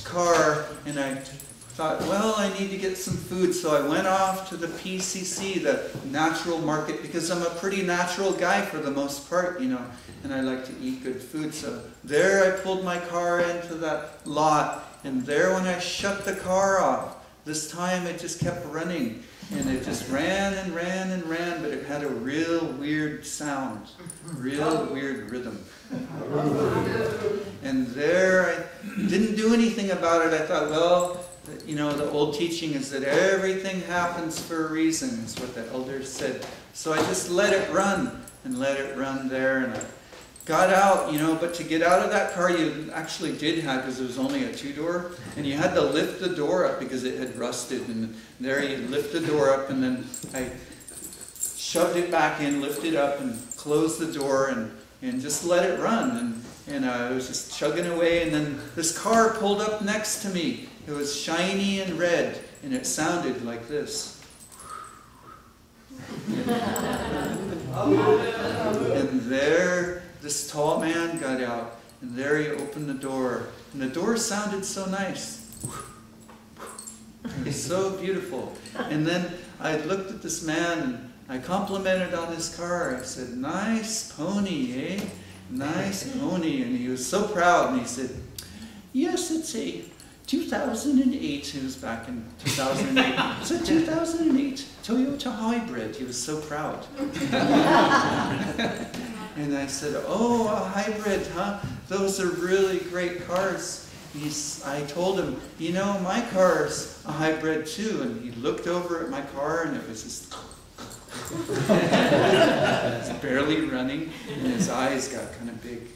car, and I thought, well, I need to get some food, so I went off to the PCC, the natural market, because I'm a pretty natural guy for the most part, you know, and I like to eat good food. So there I pulled my car into that lot, and there when I shut the car off, this time it just kept running, and it just ran and ran and ran, but it had a real weird sound, real weird rhythm. And there I didn't do anything about it. I thought, well, you know, the old teaching is that everything happens for a reason, is what the elders said. So I just let it run and let it run there, and I got out, you know, but to get out of that car you actually did have, because it was only a two-door, and you had to lift the door up because it had rusted, and there you lift the door up, and then I shoved it back in, lifted up, and closed the door, and just let it run, and I was just chugging away, and then this car pulled up next to me. It was shiny and red, and it sounded like this. And there, this tall man got out, and there he opened the door, and the door sounded so nice. It was so beautiful. And then I looked at this man, and I complimented on his car. I said, "Nice pony, eh? Nice pony." And he was so proud, and he said, "Yes, it's a 2008, it was back in 2008. It's a 2008 Toyota Hybrid." He was so proud. And I said, "Oh, a hybrid, huh? Those are really great cars." I told him, "You know, my car's a hybrid too." And he looked over at my car, and it was just it's barely running, and his eyes got kind of big.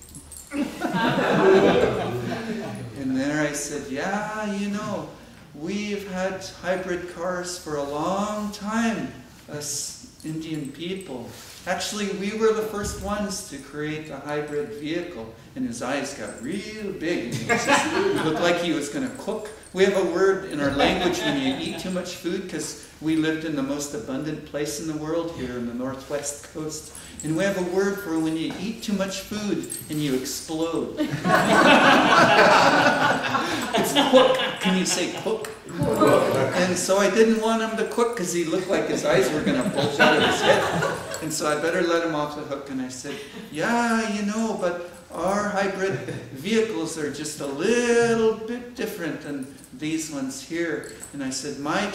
And there I said, "Yeah, you know, we've had hybrid cars for a long time, us Indian people. Actually, we were the first ones to create the hybrid vehicle." And his eyes got real big. He looked like he was going to cook. We have a word in our language when you eat too much food, because we lived in the most abundant place in the world here in the northwest coast. And we have a word for when you eat too much food and you explode. It's cook. Can you say cook? And so I didn't want him to cook, because he looked like his eyes were going to bulge out of his head. And so I better let him off the hook. And I said, "Yeah, you know, but our hybrid vehicles are just a little bit different than these ones here." And I said, my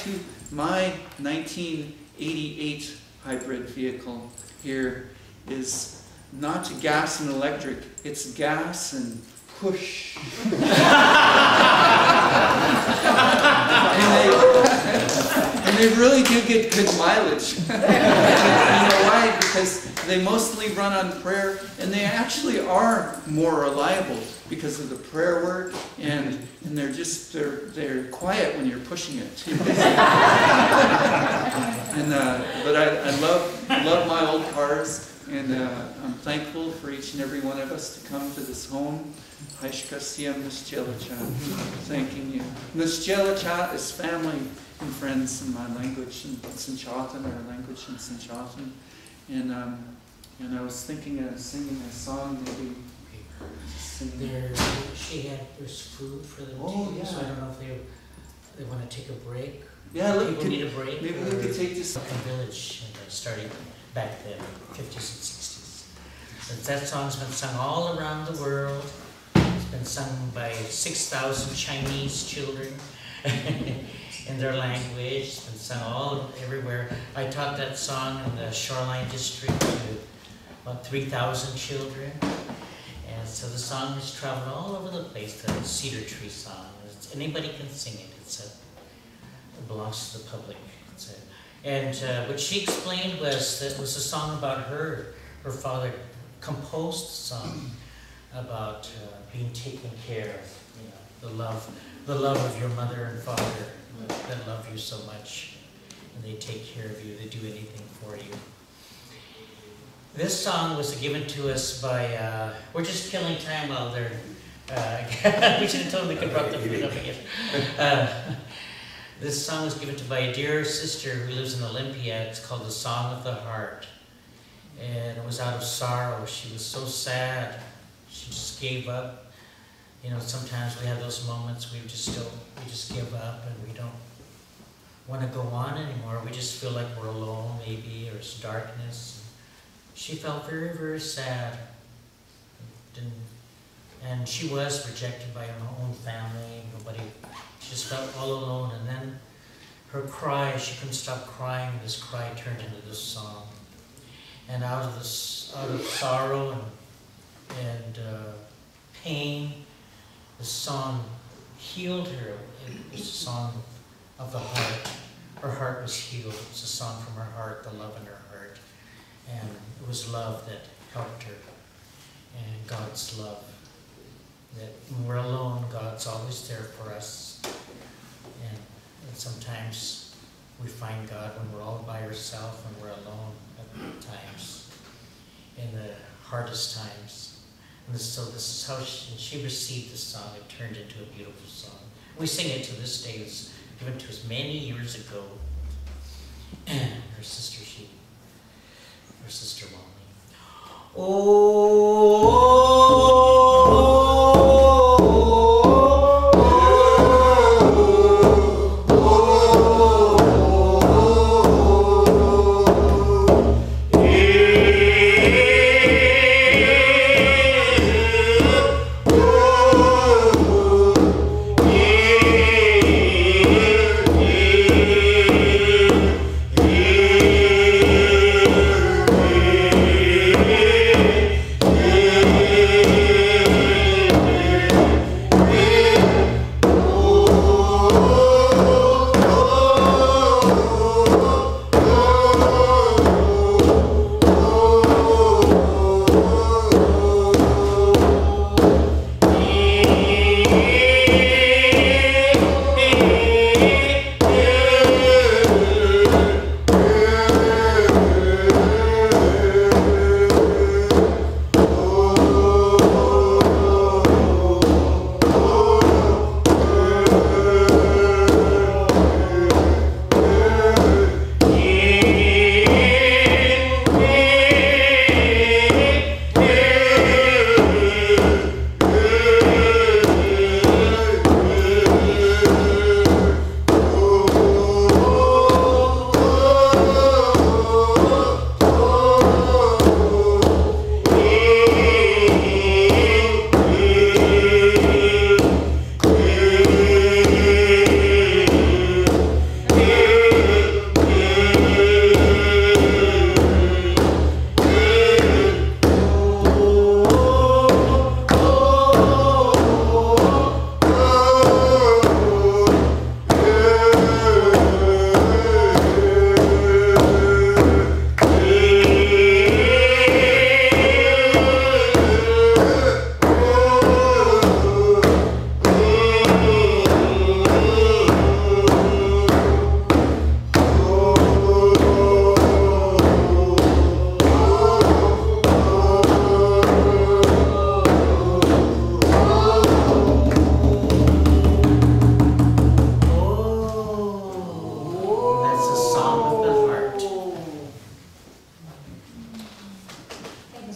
1988 hybrid vehicle here is not gas and electric, it's gas and push. And they really do get good mileage. You know why? Because they mostly run on prayer, and they actually are more reliable because of the prayer work, and they're quiet when you're pushing it too. But I love my old cars. And I'm thankful for each and every one of us to come to this home. Haishka Siyam Nisjelacha. Thanking you. Nisjelacha is family and friends in my language, in Sanchatan, our language in Sanchatan. And I was thinking of singing a song, maybe. There's food for them Oh, too, yeah. so I don't know if they want to take a break. Yeah, look, People need a break. maybe we could take this. Welcome Village, starting back then, 50s and 60s. So that song's been sung all around the world. It's been sung by 6,000 Chinese children in their language. It's been sung everywhere. I taught that song in the Shoreline District to about 3,000 children. And so the song has traveled all over the place, the Cedar Tree song. Anybody can sing it. It belongs to the public. And what she explained was that it was a song about her father composed a song about being taken care of, the love of your mother and father that love you so much, and they take care of you, they do anything for you. This song was given to us by, we're just killing time while they're, we should have told them we could brought the food up again. This song was given to by a dear sister who lives in Olympia. It's called The Song of the Heart. And it was out of sorrow. She was so sad. She just gave up. Sometimes we have those moments we just give up and we don't want to go on anymore. We just feel like we're alone maybe, or it's darkness. She felt very, very sad. And she was rejected by her own family. She just felt all alone. And then her cry, she couldn't stop crying. This cry turned into this song. And out of sorrow and pain, the song healed her. It was a song of the heart. Her heart was healed. It was a song from her heart, the love in her heart. And it was love that helped her. And God's love. That when we're alone, God's always there for us. And sometimes we find God when we're all by ourselves and we're alone at times, in the hardest times. And so this is how she received the song. It turned into a beautiful song. We sing it to this day. It was given to us many years ago. Her sister Wally.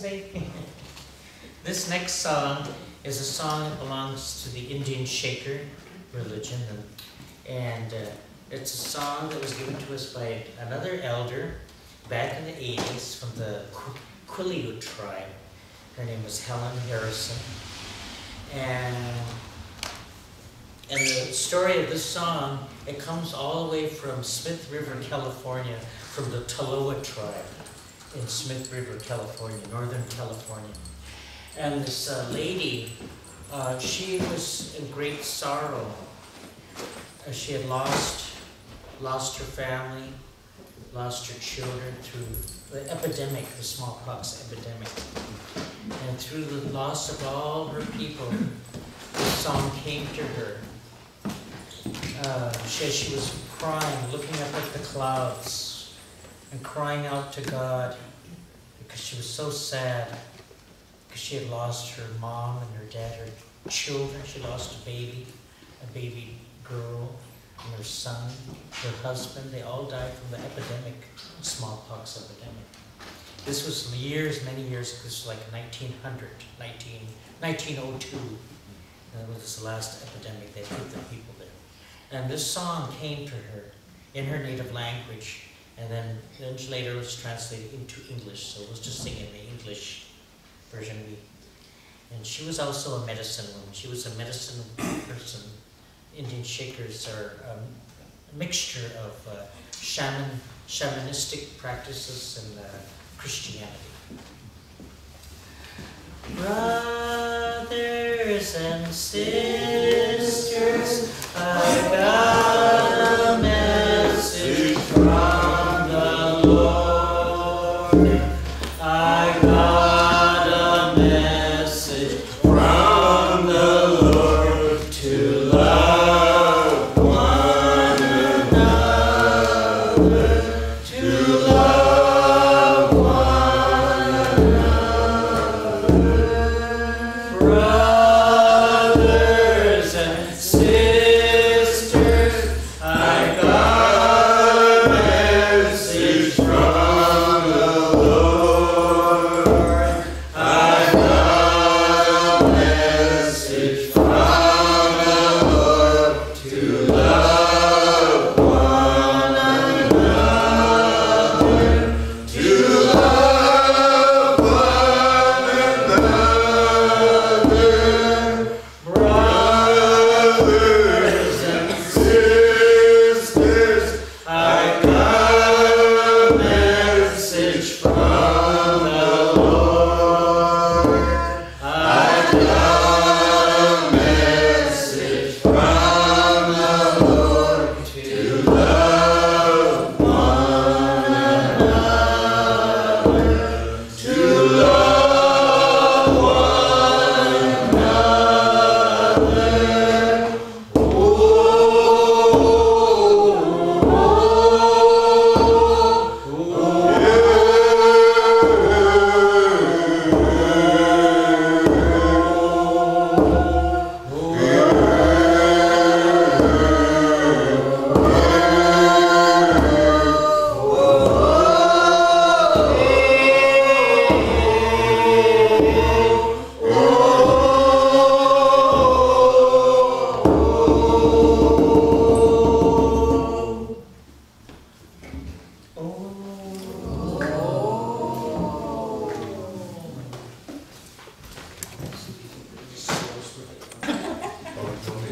Jose. This next song is a song that belongs to the Indian Shaker religion, and it's a song that was given to us by another elder back in the 80s from the Quileute tribe. Her name was Helen Harrison. And the story of this song, it comes all the way from Smith River, California, from the Tolowa tribe in Smith River, California, Northern California. And this lady, she was in great sorrow. She had lost her family, lost her children through the epidemic, the smallpox epidemic. And through the loss of all her people, this song came to her. She was crying, looking up at the clouds, and crying out to God because she was so sad, because she had lost her mom and her dad, her children. She lost a baby girl, and her son, her husband. They all died from the epidemic, smallpox epidemic. This was many years, this was like 1902. That was the last epidemic that hit the people there. And this song came to her in her native language, and then later it was translated into English, so it was just singing the English version. And she was also a medicine woman. She was a medicine person. Indian Shakers are a mixture of shamanistic practices and Christianity. Brothers and sisters, I got a message from the Lord. I got a message from the Lord to love one another, to love one another. Brothers and sisters, I got a message from the Lord. I got a message from the Lord to love one another, to love one another. Brothers and sisters, I got a message from the Lord. I got a message from the Lord to love one another, to love one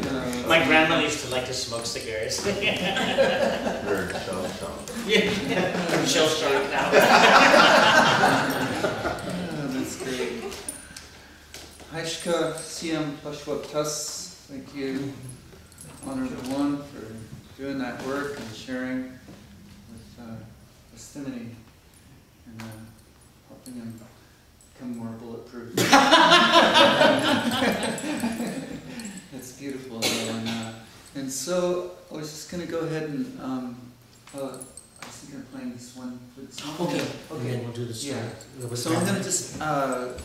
another. My grandmother used to like to smoke cigars. Very shell-shocked. I'm shell shocked now. That's great. Haishka Siam Pashwatas, thank you, Honorable One, for doing that work and sharing with Estimony and helping him become more bulletproof. That's beautiful. And so I was just going to go ahead and I was thinking of playing this one flute song. Okay. And then we'll do the story. Yeah. So I'm going to just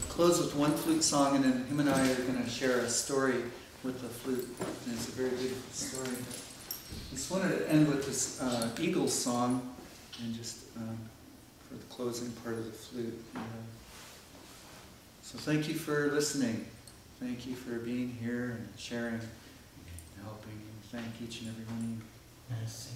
close with one flute song, and then him and I are going to share a story with the flute. And it's a very beautiful story. I just wanted to end with this Eagles song, and just for the closing part of the flute. So thank you for listening. Thank you for being here and sharing and helping. And thank each and every one of you. Merci.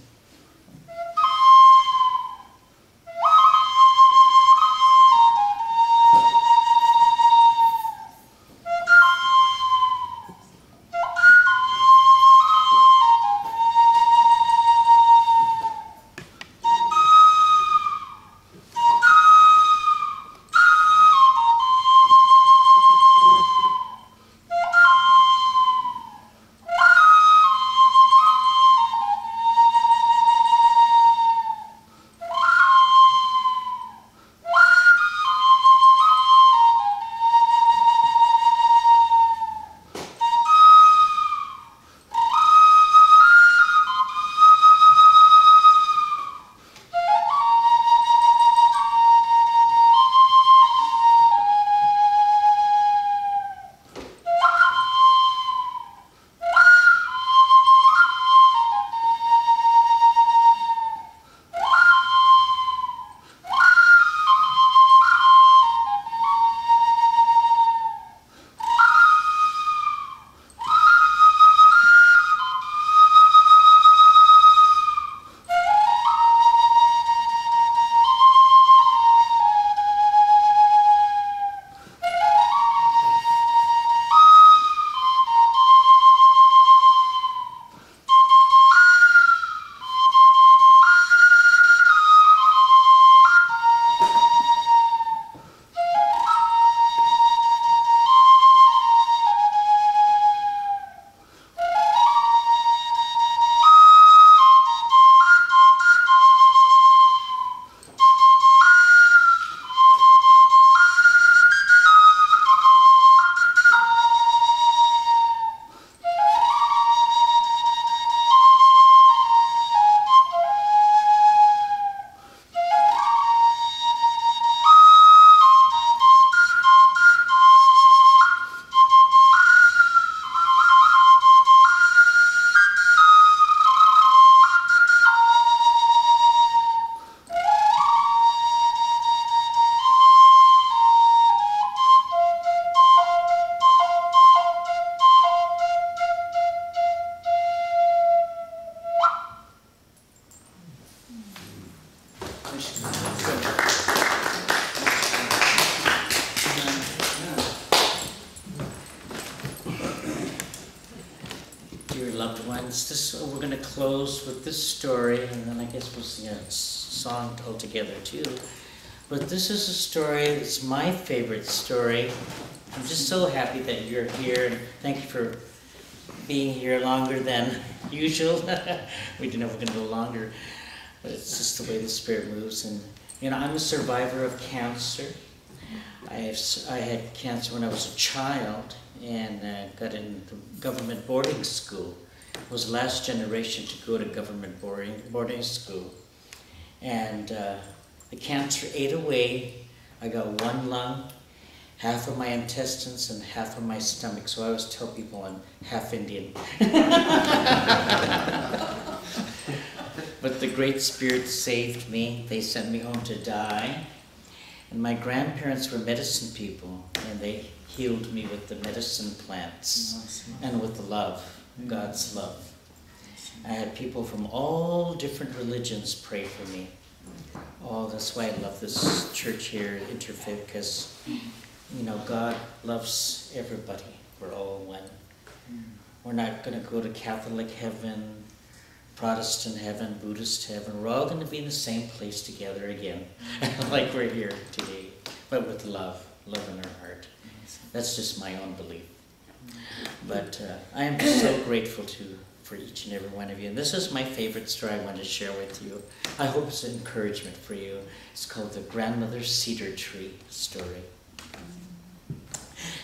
Dear loved ones, we're going to close with this story, and then I guess we'll sing a song told together too. But this is a story that's my favorite story. I'm just so happy that you're here, and thank you for being here longer than usual. We didn't know we were going to go longer, but it's just the way the Spirit moves. And you know, I'm a survivor of cancer. I had cancer when I was a child, and got into government boarding school. I was the last generation to go to government boarding school. And the cancer ate away. I got one lung, half of my intestines, and half of my stomach. So I always tell people I'm half Indian. But the Great Spirit saved me. They sent me home to die. And my grandparents were medicine people, and they healed me with the medicine plants and with the love, God's love. I had people from all different religions pray for me. Oh, that's why I love this church here, Interfaith, because, you know, God loves everybody. We're all one. We're not going to go to Catholic heaven, Protestant heaven, Buddhist heaven. We're all going to be in the same place together again, like we're here today, but with love in our heart. That's just my own belief. But I am so grateful for each and every one of you. And this is my favorite story I want to share with you. I hope it's an encouragement for you. It's called the Grandmother Cedar Tree Story.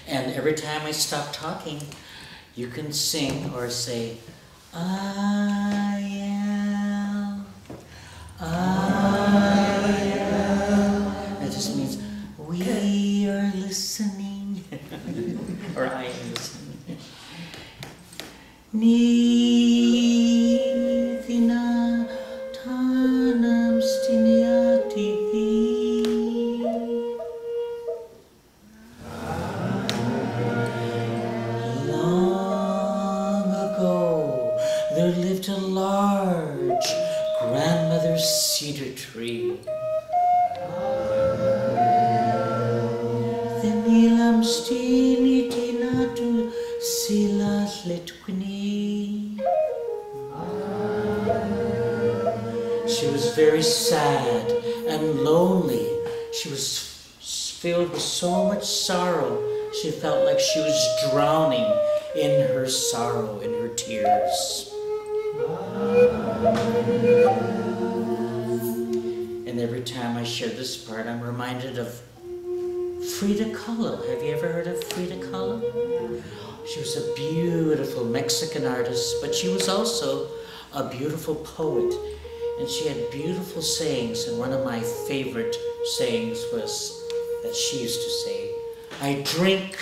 And every time I stop talking, you can sing or say, I am. That just means we are listening. Or I am listening. Nithina tanam stinyatithi. Nilam stini tinatu sila litkuni. She was very sad and lonely. She was filled with so much sorrow. She felt like she was drowning in her sorrow, in her tears. And every time I share this part, I'm reminded of Frida Kahlo. Have you ever heard of Frida Kahlo? She was a beautiful Mexican artist, but she was also a beautiful poet. And she had beautiful sayings, and one of my favorite sayings was that she used to say, "I drink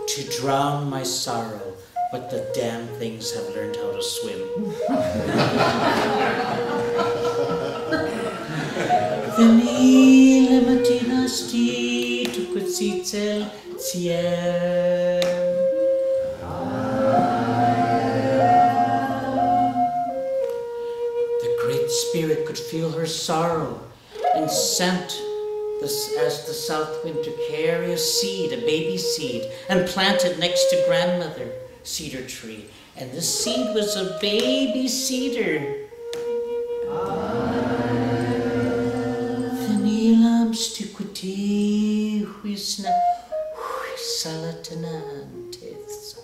to drown my sorrow, but the damn things have learned how to swim." Veni le mattina sti tu quetsitzel ciel. The Great Spirit could feel her sorrow and sent as the south wind to carry a seed, a baby seed, and plant it next to grandmother cedar tree. And the seed was a baby cedar. Venilam stiquiti huisna huisalatanantes.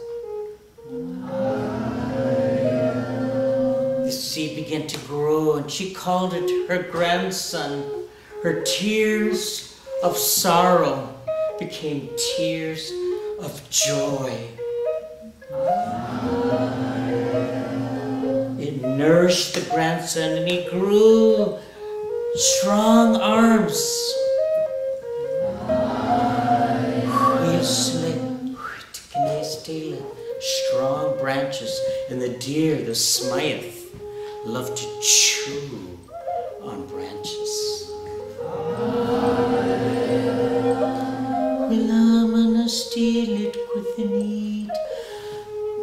The seed began to grow, and she called it her grandson. Her tears of sorrow became tears of joy. It nourished the grandson, and he grew strong arms. Strong branches, and the deer, the smythe, loved to chew on branches.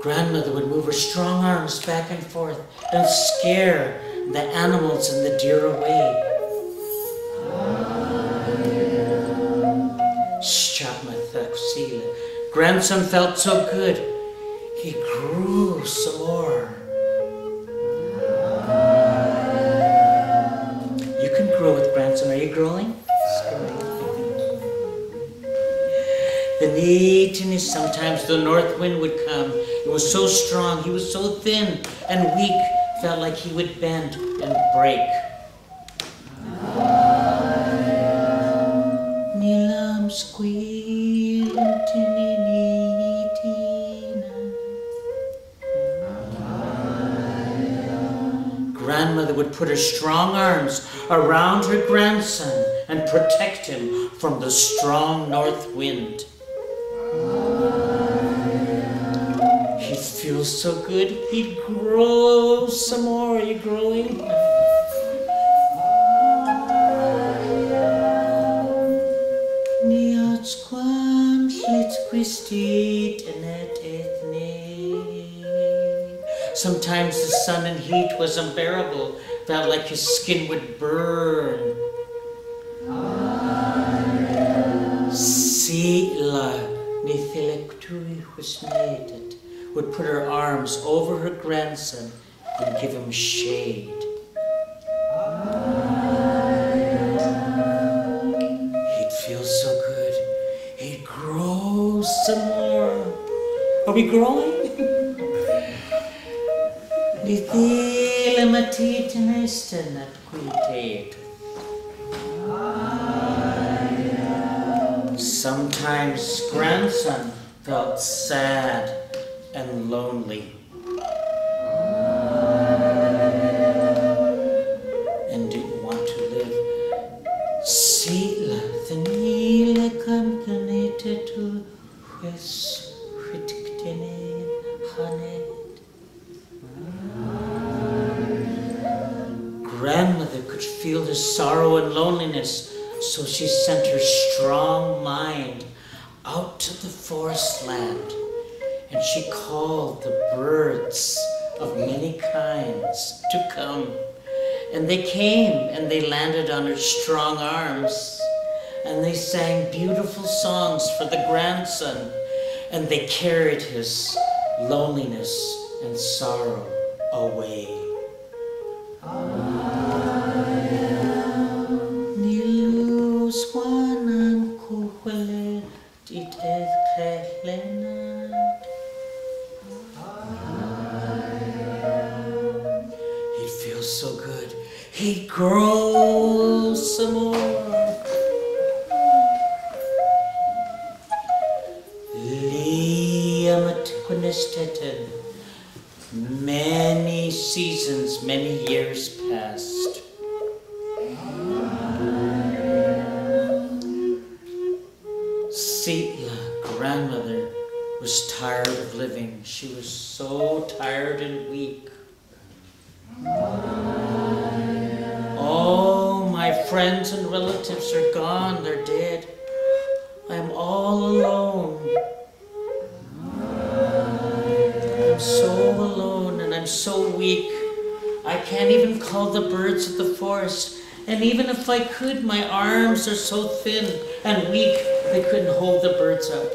Grandmother would move her strong arms back and forth and scare the animals and the deer away. Grandson felt so good, he grew some more. You can grow with grandson. Are you growing? Sometimes the north wind would come. It was so strong, he was so thin and weak, felt like he would bend and break. Grandmother would put her strong arms around her grandson and protect him from the strong north wind. He'd feel so good, he'd grow some more. Are you growing? Sometimes the sun and heat was unbearable, felt like his skin would burn. Would put her arms over her grandson and give him shade. He'd feel so good. He'd grow some more. Are we growing? Sometimes grandson felt sad and lonely and didn't want to live. Grandmother could feel his sorrow and loneliness, so she sent her strong mind out to the forest land, and she called the birds of many kinds to come. And they came, and they landed on her strong arms, and they sang beautiful songs for the grandson, and they carried his loneliness and sorrow away. He'd feel so good. He'd grow some more. Many seasons, many years passed. Sitla, grandmother, was tired of living. She was so tired and weak. Oh, my friends and relatives are gone. They're dead. I'm all alone. I'm so alone and I'm so weak. I can't even call the birds of the forest. And even if I could, my arms are so thin and weak, they couldn't hold the birds up.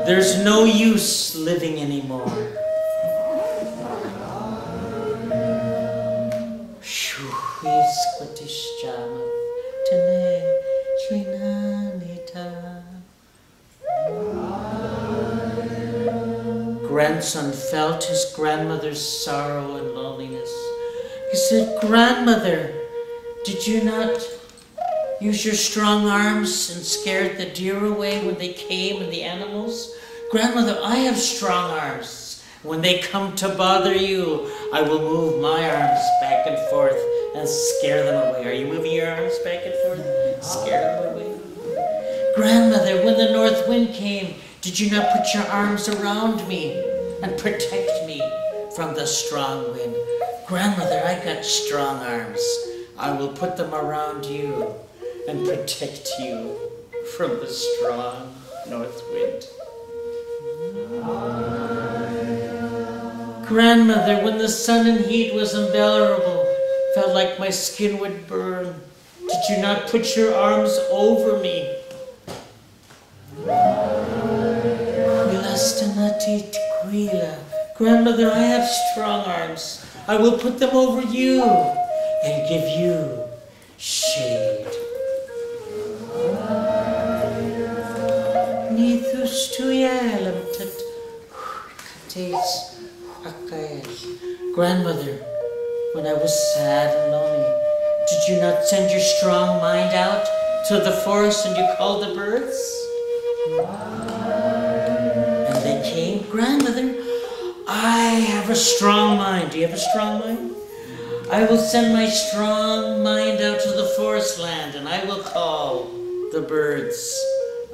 There's no use living anymore. Grandson felt his grandmother's sorrow and loneliness. He said, "Grandmother, did you not use your strong arms and scared the deer away when they came and the animals? Grandmother, I have strong arms. When they come to bother you, I will move my arms back and forth and scare them away." Are you moving your arms back and forth? Scare them away. "Grandmother, when the north wind came, did you not put your arms around me and protect me from the strong wind?" Grandmother, I got strong arms. I will put them around you and protect you from the strong north wind. Grandmother, when the sun and heat was unbearable, felt like my skin would burn, did you not put your arms over me? Grandmother, I have strong arms. I will put them over you and give you shade. Grandmother, when I was sad and lonely, did you not send your strong mind out to the forest and you called the birds? And they came. Grandmother, I have a strong mind. Do you have a strong mind? I will send my strong mind out to the forest land and I will call the birds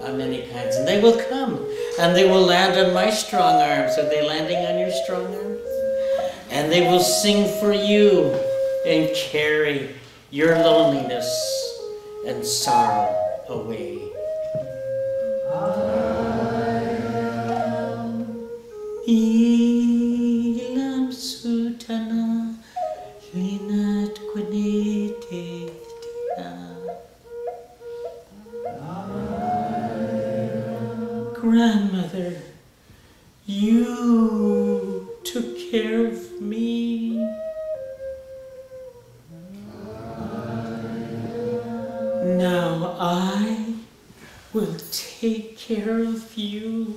of many kinds. And they will come and they will land on my strong arms. Are they landing on your strong arms? And they will sing for you and carry your loneliness and sorrow away. Ilam sutana linat kunetetina. Grandmother, you took care of me. Now I will take care of you.